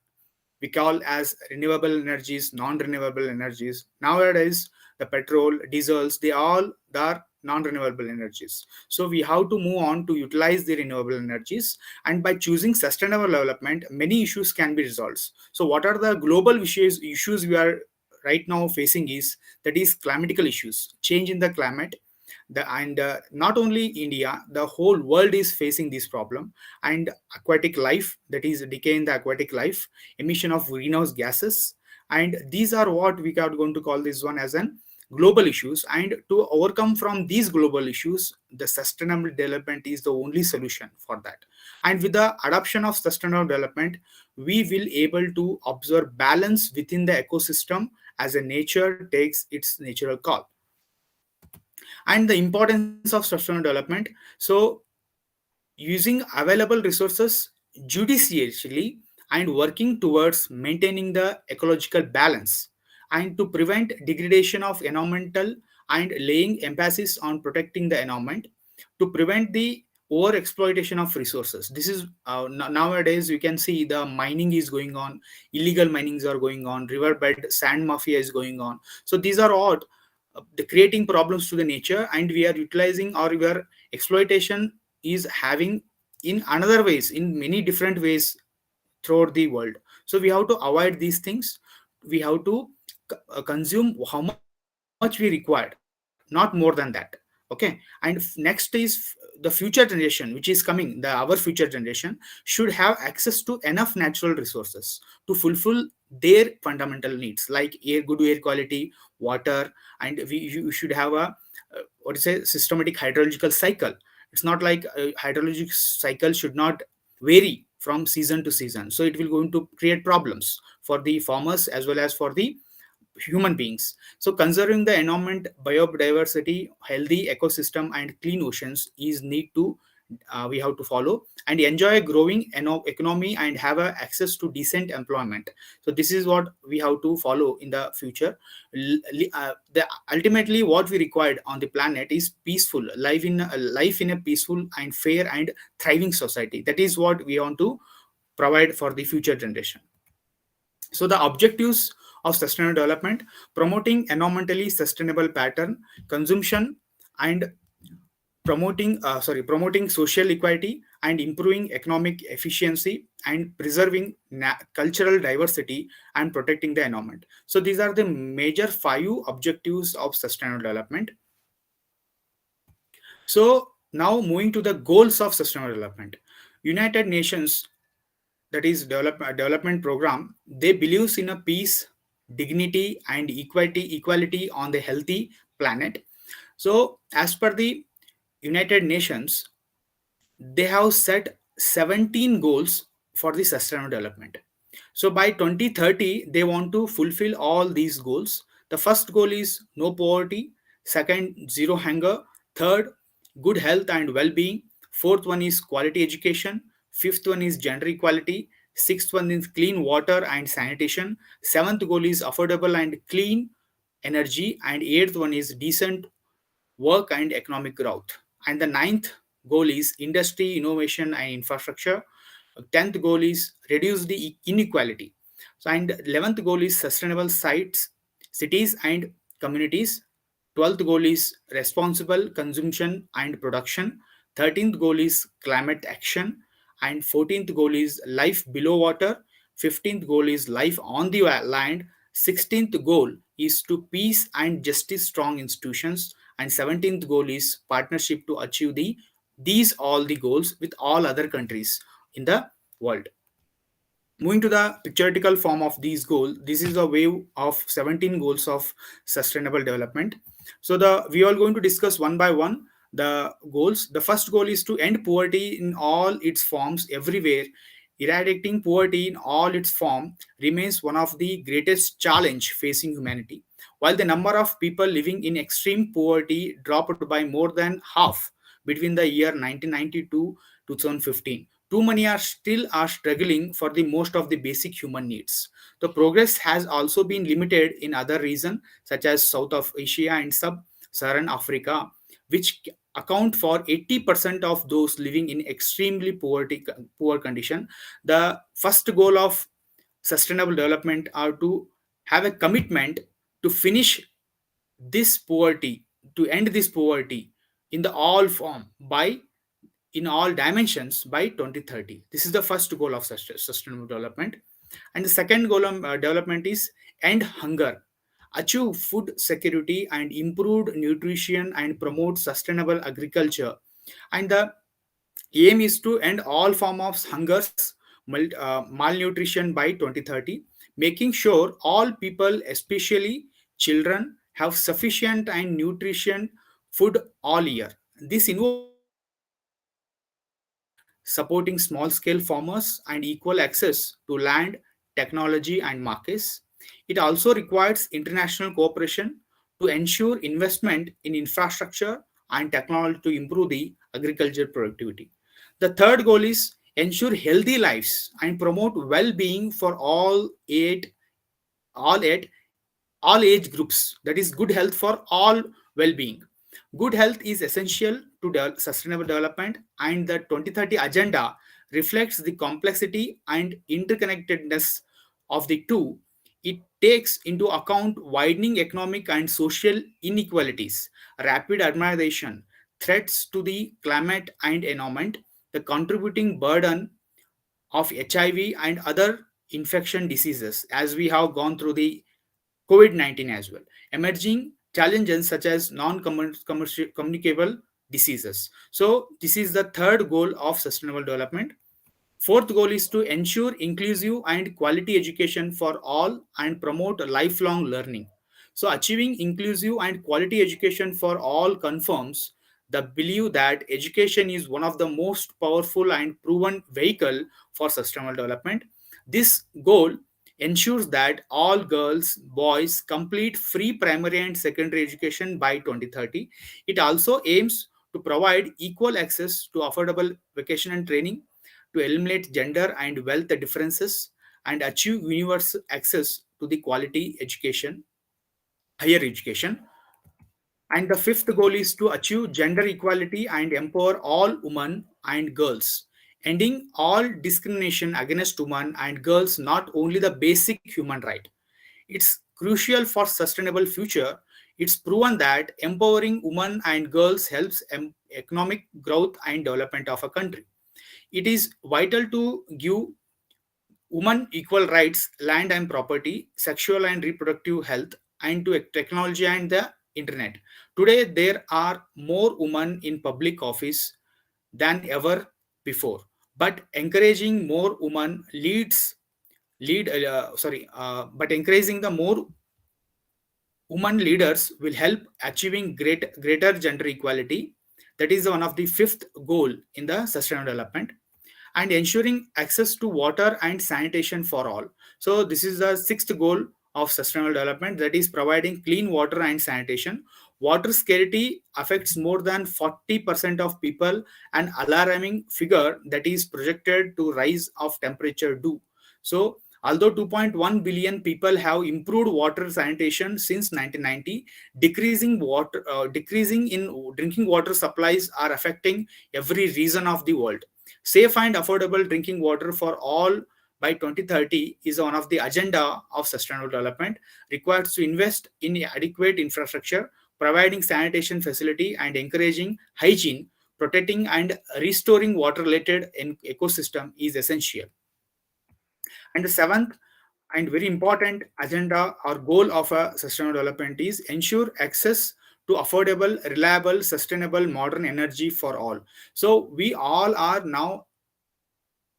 we call as renewable energies, non-renewable energies. Nowadays, the petrol, diesels, they all are non-renewable energies. So we have to move on to utilize the renewable energies. And by choosing sustainable development, many issues can be resolved. So what are the global issues we are right now facing is that is climatical issues, change in the climate, and not only India, the whole world is facing this problem. And aquatic life, that is decay in the aquatic life, emission of greenhouse gases, and these are what we are going to call this one as an global issues. And to overcome from these global issues, the sustainable development is the only solution for that. And with the adoption of sustainable development, we will able to observe balance within the ecosystem as a nature takes its natural call. And the importance of sustainable development. So using available resources judiciously and working towards maintaining the ecological balance and to prevent degradation of environmental and laying emphasis on protecting the environment to prevent the over exploitation of resources. This is nowadays you can see the mining is going on, illegal minings are going on, riverbed sand mafia is going on. So these are all the creating problems to the nature, and we are utilizing or we are exploitation is having in another ways, in many different ways throughout the world. So we have to avoid these things. We have to consume how much we required, not more than that. Okay. And next is the future generation which is coming, the our future generation should have access to enough natural resources to fulfill their fundamental needs like air, good air quality, water, and you should have a what is a systematic hydrological cycle. It's not like a hydrologic cycle should not vary from season to season, so it will going to create problems for the farmers as well as for the human beings. So conserving the environment, biodiversity, healthy ecosystem, and clean oceans is need to we have to follow and enjoy a growing economy and have a access to decent employment. So this is what we have to follow in the future. Ultimately what we required on the planet is peaceful life in a peaceful and fair and thriving society. That is what we want to provide for the future generation. So the objectives of sustainable development: promoting environmentally sustainable pattern consumption and promoting social equality and improving economic efficiency and preserving cultural diversity and protecting the environment. So these are the major 5 objectives of sustainable development. So now moving to the goals of sustainable development. United Nations, that is development program, they believes in a peace, dignity, and equality on the healthy planet. So as per the United Nations, they have set 17 goals for the sustainable development. So by 2030, they want to fulfill all these goals. The first goal is no poverty, second, zero hunger, third, good health and well being, fourth one is quality education, fifth one is gender equality, Sixth one is clean water and sanitation. Seventh goal is affordable and clean energy. And eighth one is decent work and economic growth. And the ninth goal is industry, innovation, and infrastructure. 10th goal is reduce the inequality. So, and 11th goal is sustainable sites, cities, and communities. 12th goal is responsible consumption and production. 13th goal is climate action. And 14th goal is life below water. 15th goal is life on the land. 16th goal is to peace and justice strong institutions. And 17th goal is partnership to achieve these all the goals with all other countries in the world. Moving to the pictorial form of these goals, this is a wave of 17 goals of sustainable development. So we are going to discuss one by one the goals. The first goal is to end poverty in all its forms everywhere. Eradicating poverty in all its form remains one of the greatest challenge facing humanity. While the number of people living in extreme poverty dropped by more than half between the year 1990 to 2015, too many are struggling for the most of the basic human needs. The progress has also been limited in other regions such as South of Asia and Sub-Saharan Africa, which account for 80% of those living in extremely poor condition. The first goal of sustainable development are to have a commitment to finish this poverty, to end this poverty in the all form by in all dimensions by 2030. This is the first goal of sustainable development. And the second goal of development is end hunger, achieve food security and improved nutrition and promote sustainable agriculture. And the aim is to end all form of hungers, malnutrition by 2030, making sure all people, especially children, have sufficient and nutrition food all year. This involves supporting small scale farmers and equal access to land, technology, and markets. It also requires international cooperation to ensure investment in infrastructure and technology to improve the agriculture productivity. The third goal is ensure healthy lives and promote well-being for all eight all age groups, that is good health for all well-being. Good health is essential to sustainable development, and the 2030 agenda reflects the complexity and interconnectedness of the two. It takes into account widening economic and social inequalities, rapid urbanization, threats to the climate and environment, the contributing burden of HIV and other infection diseases, as we have gone through the COVID-19 as well. Emerging challenges such as non-communicable diseases. So this is the third goal of sustainable development. Fourth goal is to ensure inclusive and quality education for all and promote lifelong learning. So achieving inclusive and quality education for all confirms the belief that education is one of the most powerful and proven vehicle for sustainable development. This goal ensures that all girls, boys complete free primary and secondary education by 2030. It also aims to provide equal access to affordable vocational training, to eliminate gender and wealth differences, and achieve universal access to the quality education, higher education. And the fifth goal is to achieve gender equality and empower all women and girls, ending all discrimination against women and girls, not only the basic human right. It's crucial for sustainable future. It's proven that empowering women and girls helps economic growth and development of a country. It is vital to give women equal rights, land and property, sexual and reproductive health, and to technology and the internet. Today, there are more women in public office than ever before. But encouraging more women but encouraging the more women leaders will help achieving greater gender equality. That is one of the fifth goal in the sustainable development, and ensuring access to water and sanitation for all. So this is the sixth goal of sustainable development, that is providing clean water and sanitation. Water scarcity affects more than 40% of people, an alarming figure that is projected to rise of temperature due. So, although 2.1 billion people have improved water sanitation since 1990, decreasing in drinking water supplies are affecting every region of the world. Safe and affordable drinking water for all by 2030 is one of the agenda of sustainable development, requires to invest in adequate infrastructure, providing sanitation facility and encouraging hygiene, protecting and restoring water related ecosystem is essential. And the seventh and very important agenda or goal of a sustainable development is ensure access to affordable, reliable, sustainable, modern energy for all. So we all are now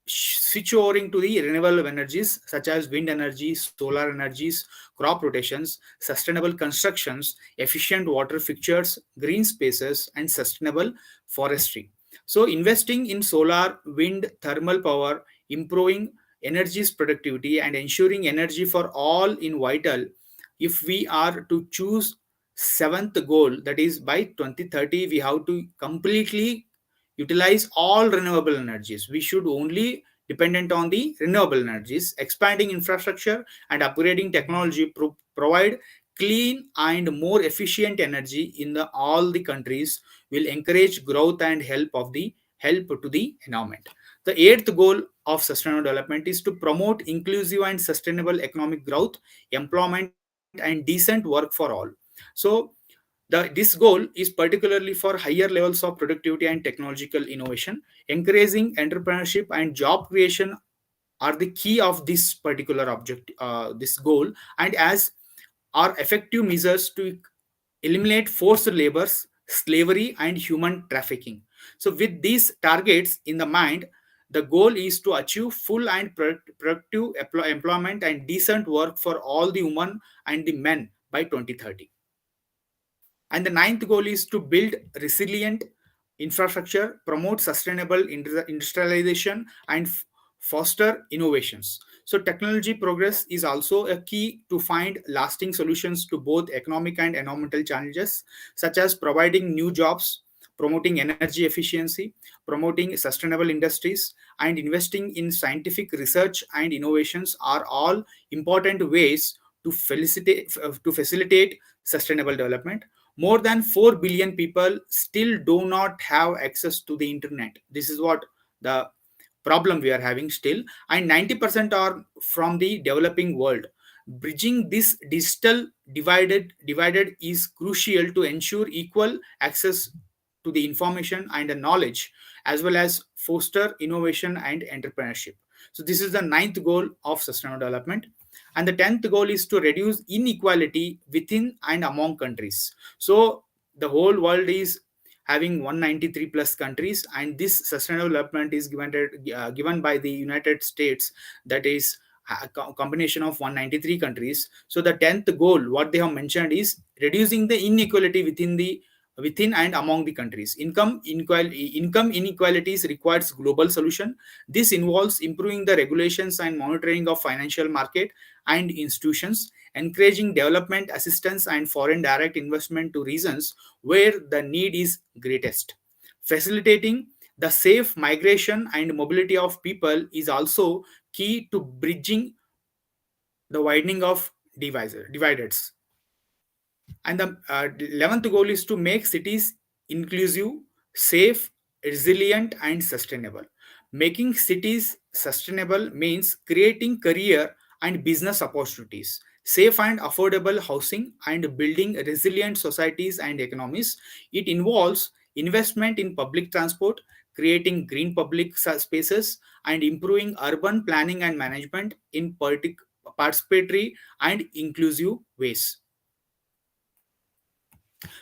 switch over to the renewable energies such as wind energy, solar energies, crop rotations, sustainable constructions, efficient water fixtures, green spaces, and sustainable forestry. So, investing in solar, wind, thermal power, improving energy's productivity, and ensuring energy for all in vital. If we are to choose seventh goal, that is by 2030, we have to completely utilize all renewable energies. We should only dependent on the renewable energies. Expanding infrastructure and upgrading technology provide clean and more efficient energy in all the countries will encourage growth and help to the environment. The eighth goal of sustainable development is to promote inclusive and sustainable economic growth, employment, and decent work for all. So this goal is particularly for higher levels of productivity and technological innovation. Encouraging entrepreneurship and job creation are the key of this particular object, this goal, and as are effective measures to eliminate forced labors, slavery, and human trafficking. So, with these targets in the mind, the goal is to achieve full and productive employment and decent work for all the women and the men by 2030. And the ninth goal is to build resilient infrastructure, promote sustainable industrialization, and foster innovations. So, technology progress is also a key to find lasting solutions to both economic and environmental challenges, such as providing new jobs, promoting energy efficiency, promoting sustainable industries, and investing in scientific research and innovations are all important ways to facilitate sustainable development. More than 4 billion people still do not have access to the internet. This is what the problem we are having still, and 90% are from the developing world. Bridging this digital divided is crucial to ensure equal access to the information and the knowledge, as well as foster innovation and entrepreneurship. So this is the ninth goal of sustainable development. And the 10th goal is to reduce inequality within and among countries. So the whole world is having 193 plus countries, and this sustainable development is given by the United States, that is a combination of 193 countries. So the 10th goal what they have mentioned is reducing the inequality within and among the countries. Income inequalities requires global solution. This involves improving the regulations and monitoring of financial market and institutions, encouraging development assistance and foreign direct investment to regions where the need is greatest. Facilitating the safe migration and mobility of people is also key to bridging the widening of dividers. And the 11th goal is to make cities inclusive, safe, resilient, and sustainable. Making cities sustainable means creating career and business opportunities, safe and affordable housing, and building resilient societies and economies. It involves investment in public transport, creating green public spaces, and improving urban planning and management in participatory and inclusive ways.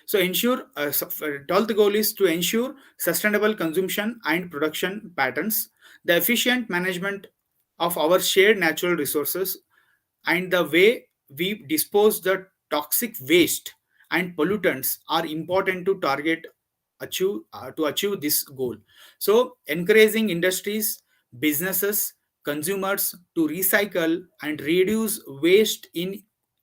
So 12th goal is to ensure sustainable consumption and production patterns, the efficient management of our shared natural resources, and the way we dispose the toxic waste and pollutants are important to achieve this goal. So encouraging industries, businesses, consumers to recycle and reduce waste in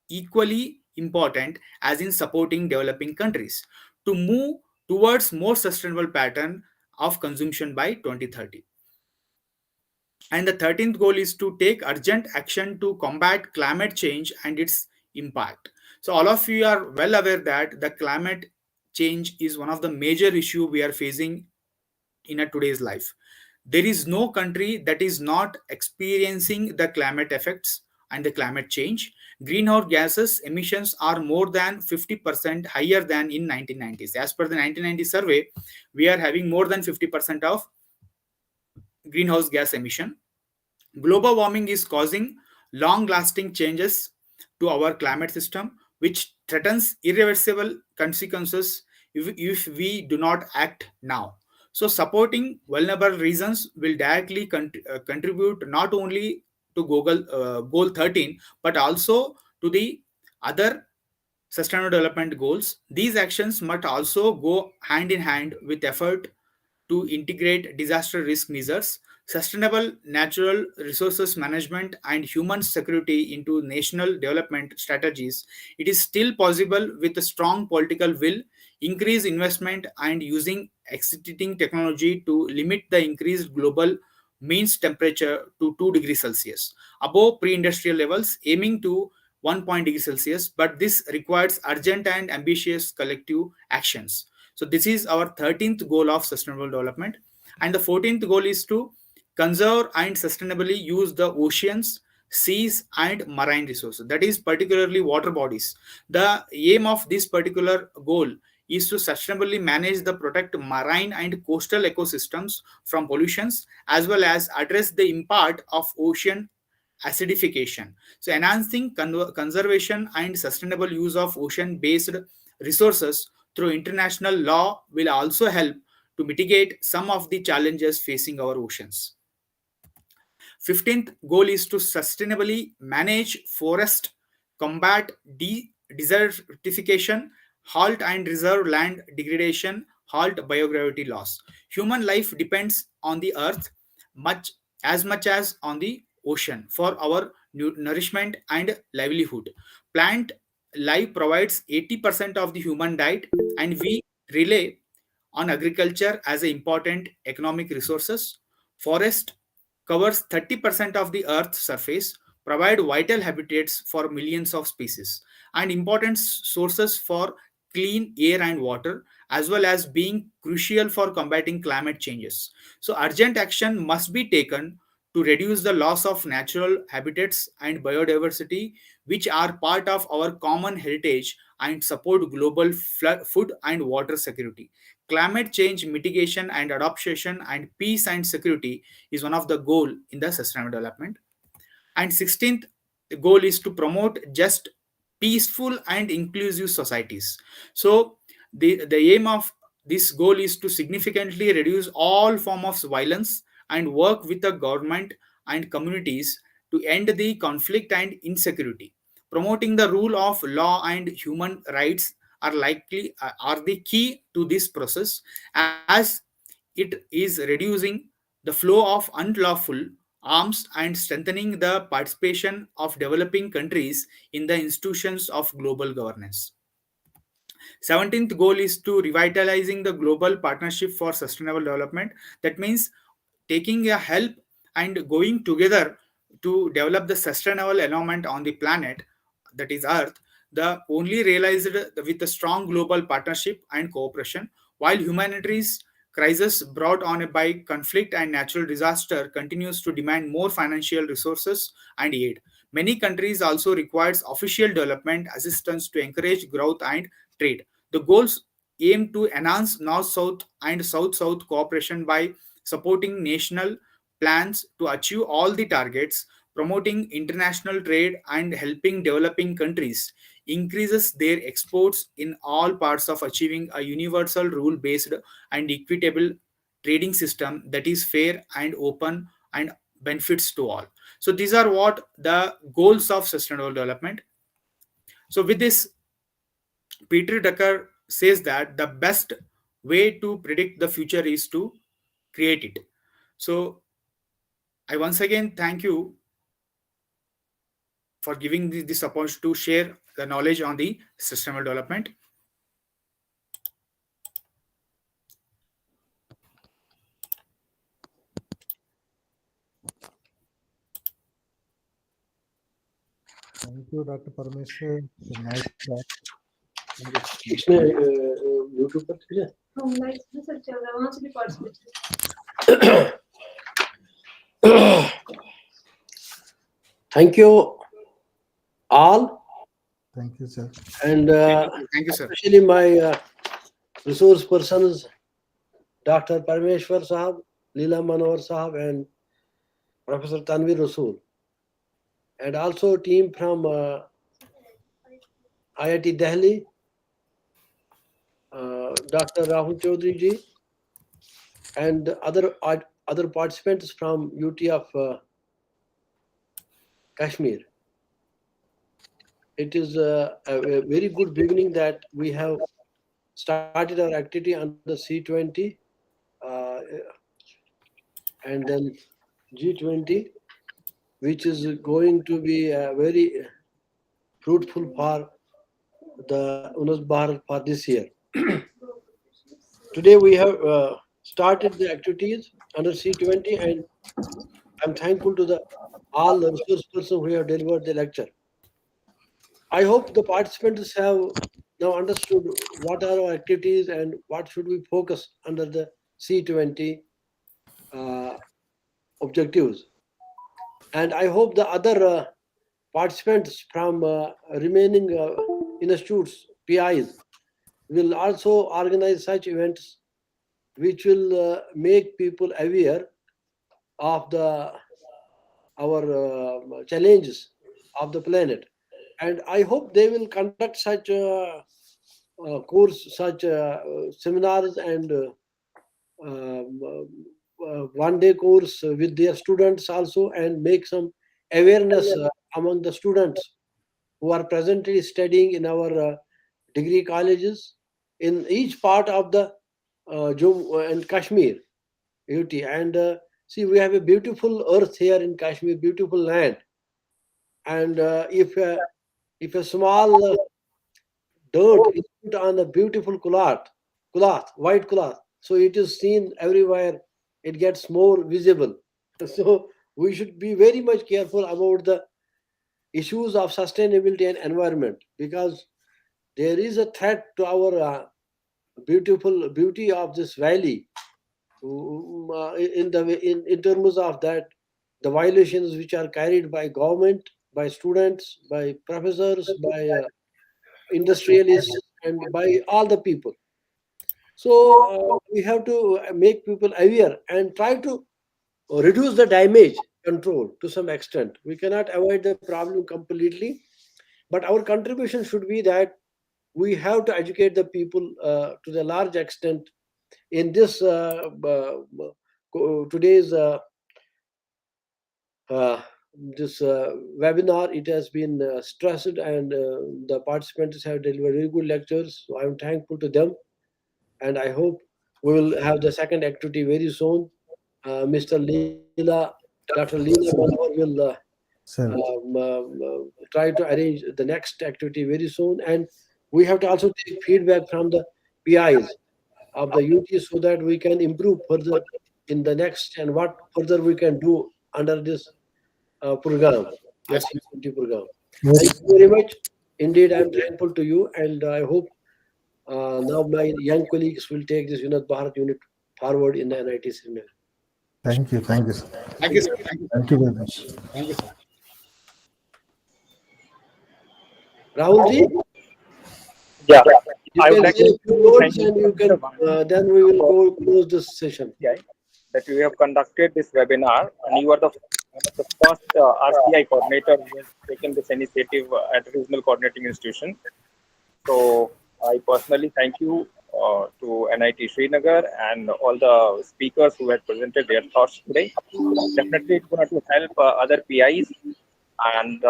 equally important as in supporting developing countries to move towards more sustainable pattern of consumption by 2030. And the 13th goal is to take urgent action to combat climate change and its impact. So all of you are well aware that the climate change is one of the major issue we are facing in a today's life. There is no country that is not experiencing the climate effects and the climate change. Greenhouse gases emissions are more than 50% higher than in 1990s. As per the 1990 survey, we are having more than 50% of greenhouse gas emission. Global warming is causing long lasting changes to our climate system, which threatens irreversible consequences if we do not act now. So, supporting vulnerable regions will directly contribute not only to goal 13 but also to the other sustainable development goals. These actions must also go hand in hand with effort to integrate disaster risk measures, sustainable natural resources management, and human security into national development strategies. It is still possible with a strong political will, increase investment, and using existing technology to limit the increased global means temperature to 2 degrees Celsius above pre-industrial levels, aiming to 1 degree Celsius. But this requires urgent and ambitious collective actions. So this is our 13th goal of sustainable development. And the 14th goal is to conserve and sustainably use the oceans, seas, and marine resources. That is particularly water bodies. The aim of this particular goal is to sustainably manage the protect marine and coastal ecosystems from pollutions as well as address the impact of ocean acidification. So enhancing conservation and sustainable use of ocean based resources through international law will also help to mitigate some of the challenges facing our oceans. 15th goal is to sustainably manage forest, combat desertification, halt and reserve land degradation, halt biogravity loss. Human life depends on the earth much as on the ocean for our nourishment and livelihood. Plant life provides 80% of the human diet, and we rely on agriculture as an important economic resources. Forest covers 30% of the earth's surface, provide vital habitats for millions of species, and important sources for clean air and water, as well as being crucial for combating climate changes. So urgent action must be taken to reduce the loss of natural habitats and biodiversity, which are part of our common heritage and support global food and water security. Climate change mitigation and adaptation and peace and security is one of the goal in the sustainable development. And 16th goal is to promote just peaceful and inclusive societies. So the aim of this goal is to significantly reduce all form of violence and work with the government and communities to end the conflict and insecurity. Promoting the rule of law and human rights are the key to this process, as it is reducing the flow of unlawful arms and strengthening the participation of developing countries in the institutions of global governance. 17th goal is to revitalizing the global partnership for sustainable development. That means taking a help and going together to develop the sustainable environment on the planet, that is earth, the only realized with a strong global partnership and cooperation. While humanitarian crisis brought on by conflict and natural disaster continues to demand more financial resources and aid, many countries also requires official development assistance to encourage growth and trade. The goals aim to enhance north-south and south-south cooperation by supporting national plans to achieve all the targets, promoting international trade, and helping developing countries increases their exports in all parts of achieving a universal rule-based and equitable trading system that is fair and open and benefits to all. So these are what the goals of sustainable development. So with this, Peter Drucker says that the best way to predict the future is to create it. So I once again thank you for giving this opportunity to share the knowledge on the sustainable development. Thank you, Dr. Parmeshwar. It's a nice talk. इसमें YouTube पर थे Thank you all, Thank you, sir. and Thank you, sir. especially my resource persons, Dr. Parmeshwar Sahab, Leela Manohar Sahab, and Professor Tanvir Rasool, and also team from IIT Delhi, Dr. Rahul Chaudhary ji, and other participants from UT of Kashmir. It is a very good beginning that we have started our activity under C20 and then G20, which is going to be very fruitful for the Unnat Bharat for this year. Today we have started the activities under C20, and I'm thankful to all the resource persons who have delivered the lecture. I hope the participants have now understood what are our activities and what should we focus under the C20 objectives. And I hope the other participants from remaining institutes, PIs, will also organize such events which will make people aware of our challenges of the planet. And I hope they will conduct such course, such seminars and one-day course with their students also, and make some awareness among the students who are presently studying in our degree colleges in each part of the Jammu and Kashmir, UT. And see, we have a beautiful earth here in Kashmir, beautiful land. And if a small dirt is put on a beautiful white cloth, so it is seen everywhere, it gets more visible. So we should be very much careful about the issues of sustainability and environment, because there is a threat to our beauty of this valley. In terms of that, the violations which are carried by government, by students, by professors, by industrialists, and by all the people. So we have to make people aware and try to reduce the damage control to some extent. We cannot avoid the problem completely, but our contribution should be that we have to educate the people to the large extent in this today's this webinar. It has been stressed, and the participants have delivered very good lectures, so I'm thankful to them, and I hope we will have the second activity very soon. Mr. Dr. Leela Manohar will Sir. try to arrange the next activity very soon, and we have to also take feedback from the PIs of the UT so that we can improve further in the next, and what further we can do under this program, Yes. RC20 program. Yes. Thank you very much. Indeed, I'm thankful to you, and I hope now my young colleagues will take this Unnat Bharat unit forward in the NIT Srinagar. Thank you. Thank you, sir. Thank you, sir. Thank you. Thank you very much. Thank you, sir. Rahulji, Yeah, you I would can like say a to few words, thank you, and you can Mr. then we will go close this session. that you have conducted this webinar, and you are one of the first RCI coordinator who has taken this initiative at regional coordinating institution. So I personally thank you to NIT Srinagar and all the speakers who had presented their thoughts today. Definitely, it's going to help other PIs, and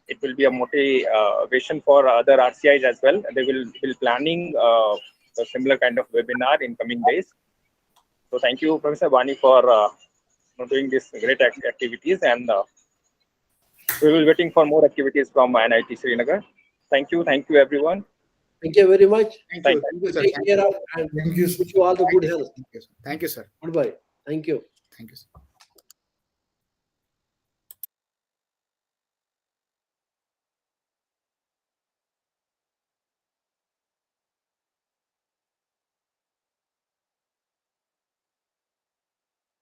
it will be a motivation for other RCIs as well. They will be planning a similar kind of webinar in coming days. So thank you, Professor Vani, for doing these great activities, and we will be waiting for more activities from NIT Srinagar. Thank you everyone. Thank you very much. Thank Thank you. Thank you, sir. Take Thank care you. of and Thank you. wish you all the good health. Thank you, sir. Thank you, sir. Goodbye. Thank you. Thank you, sir.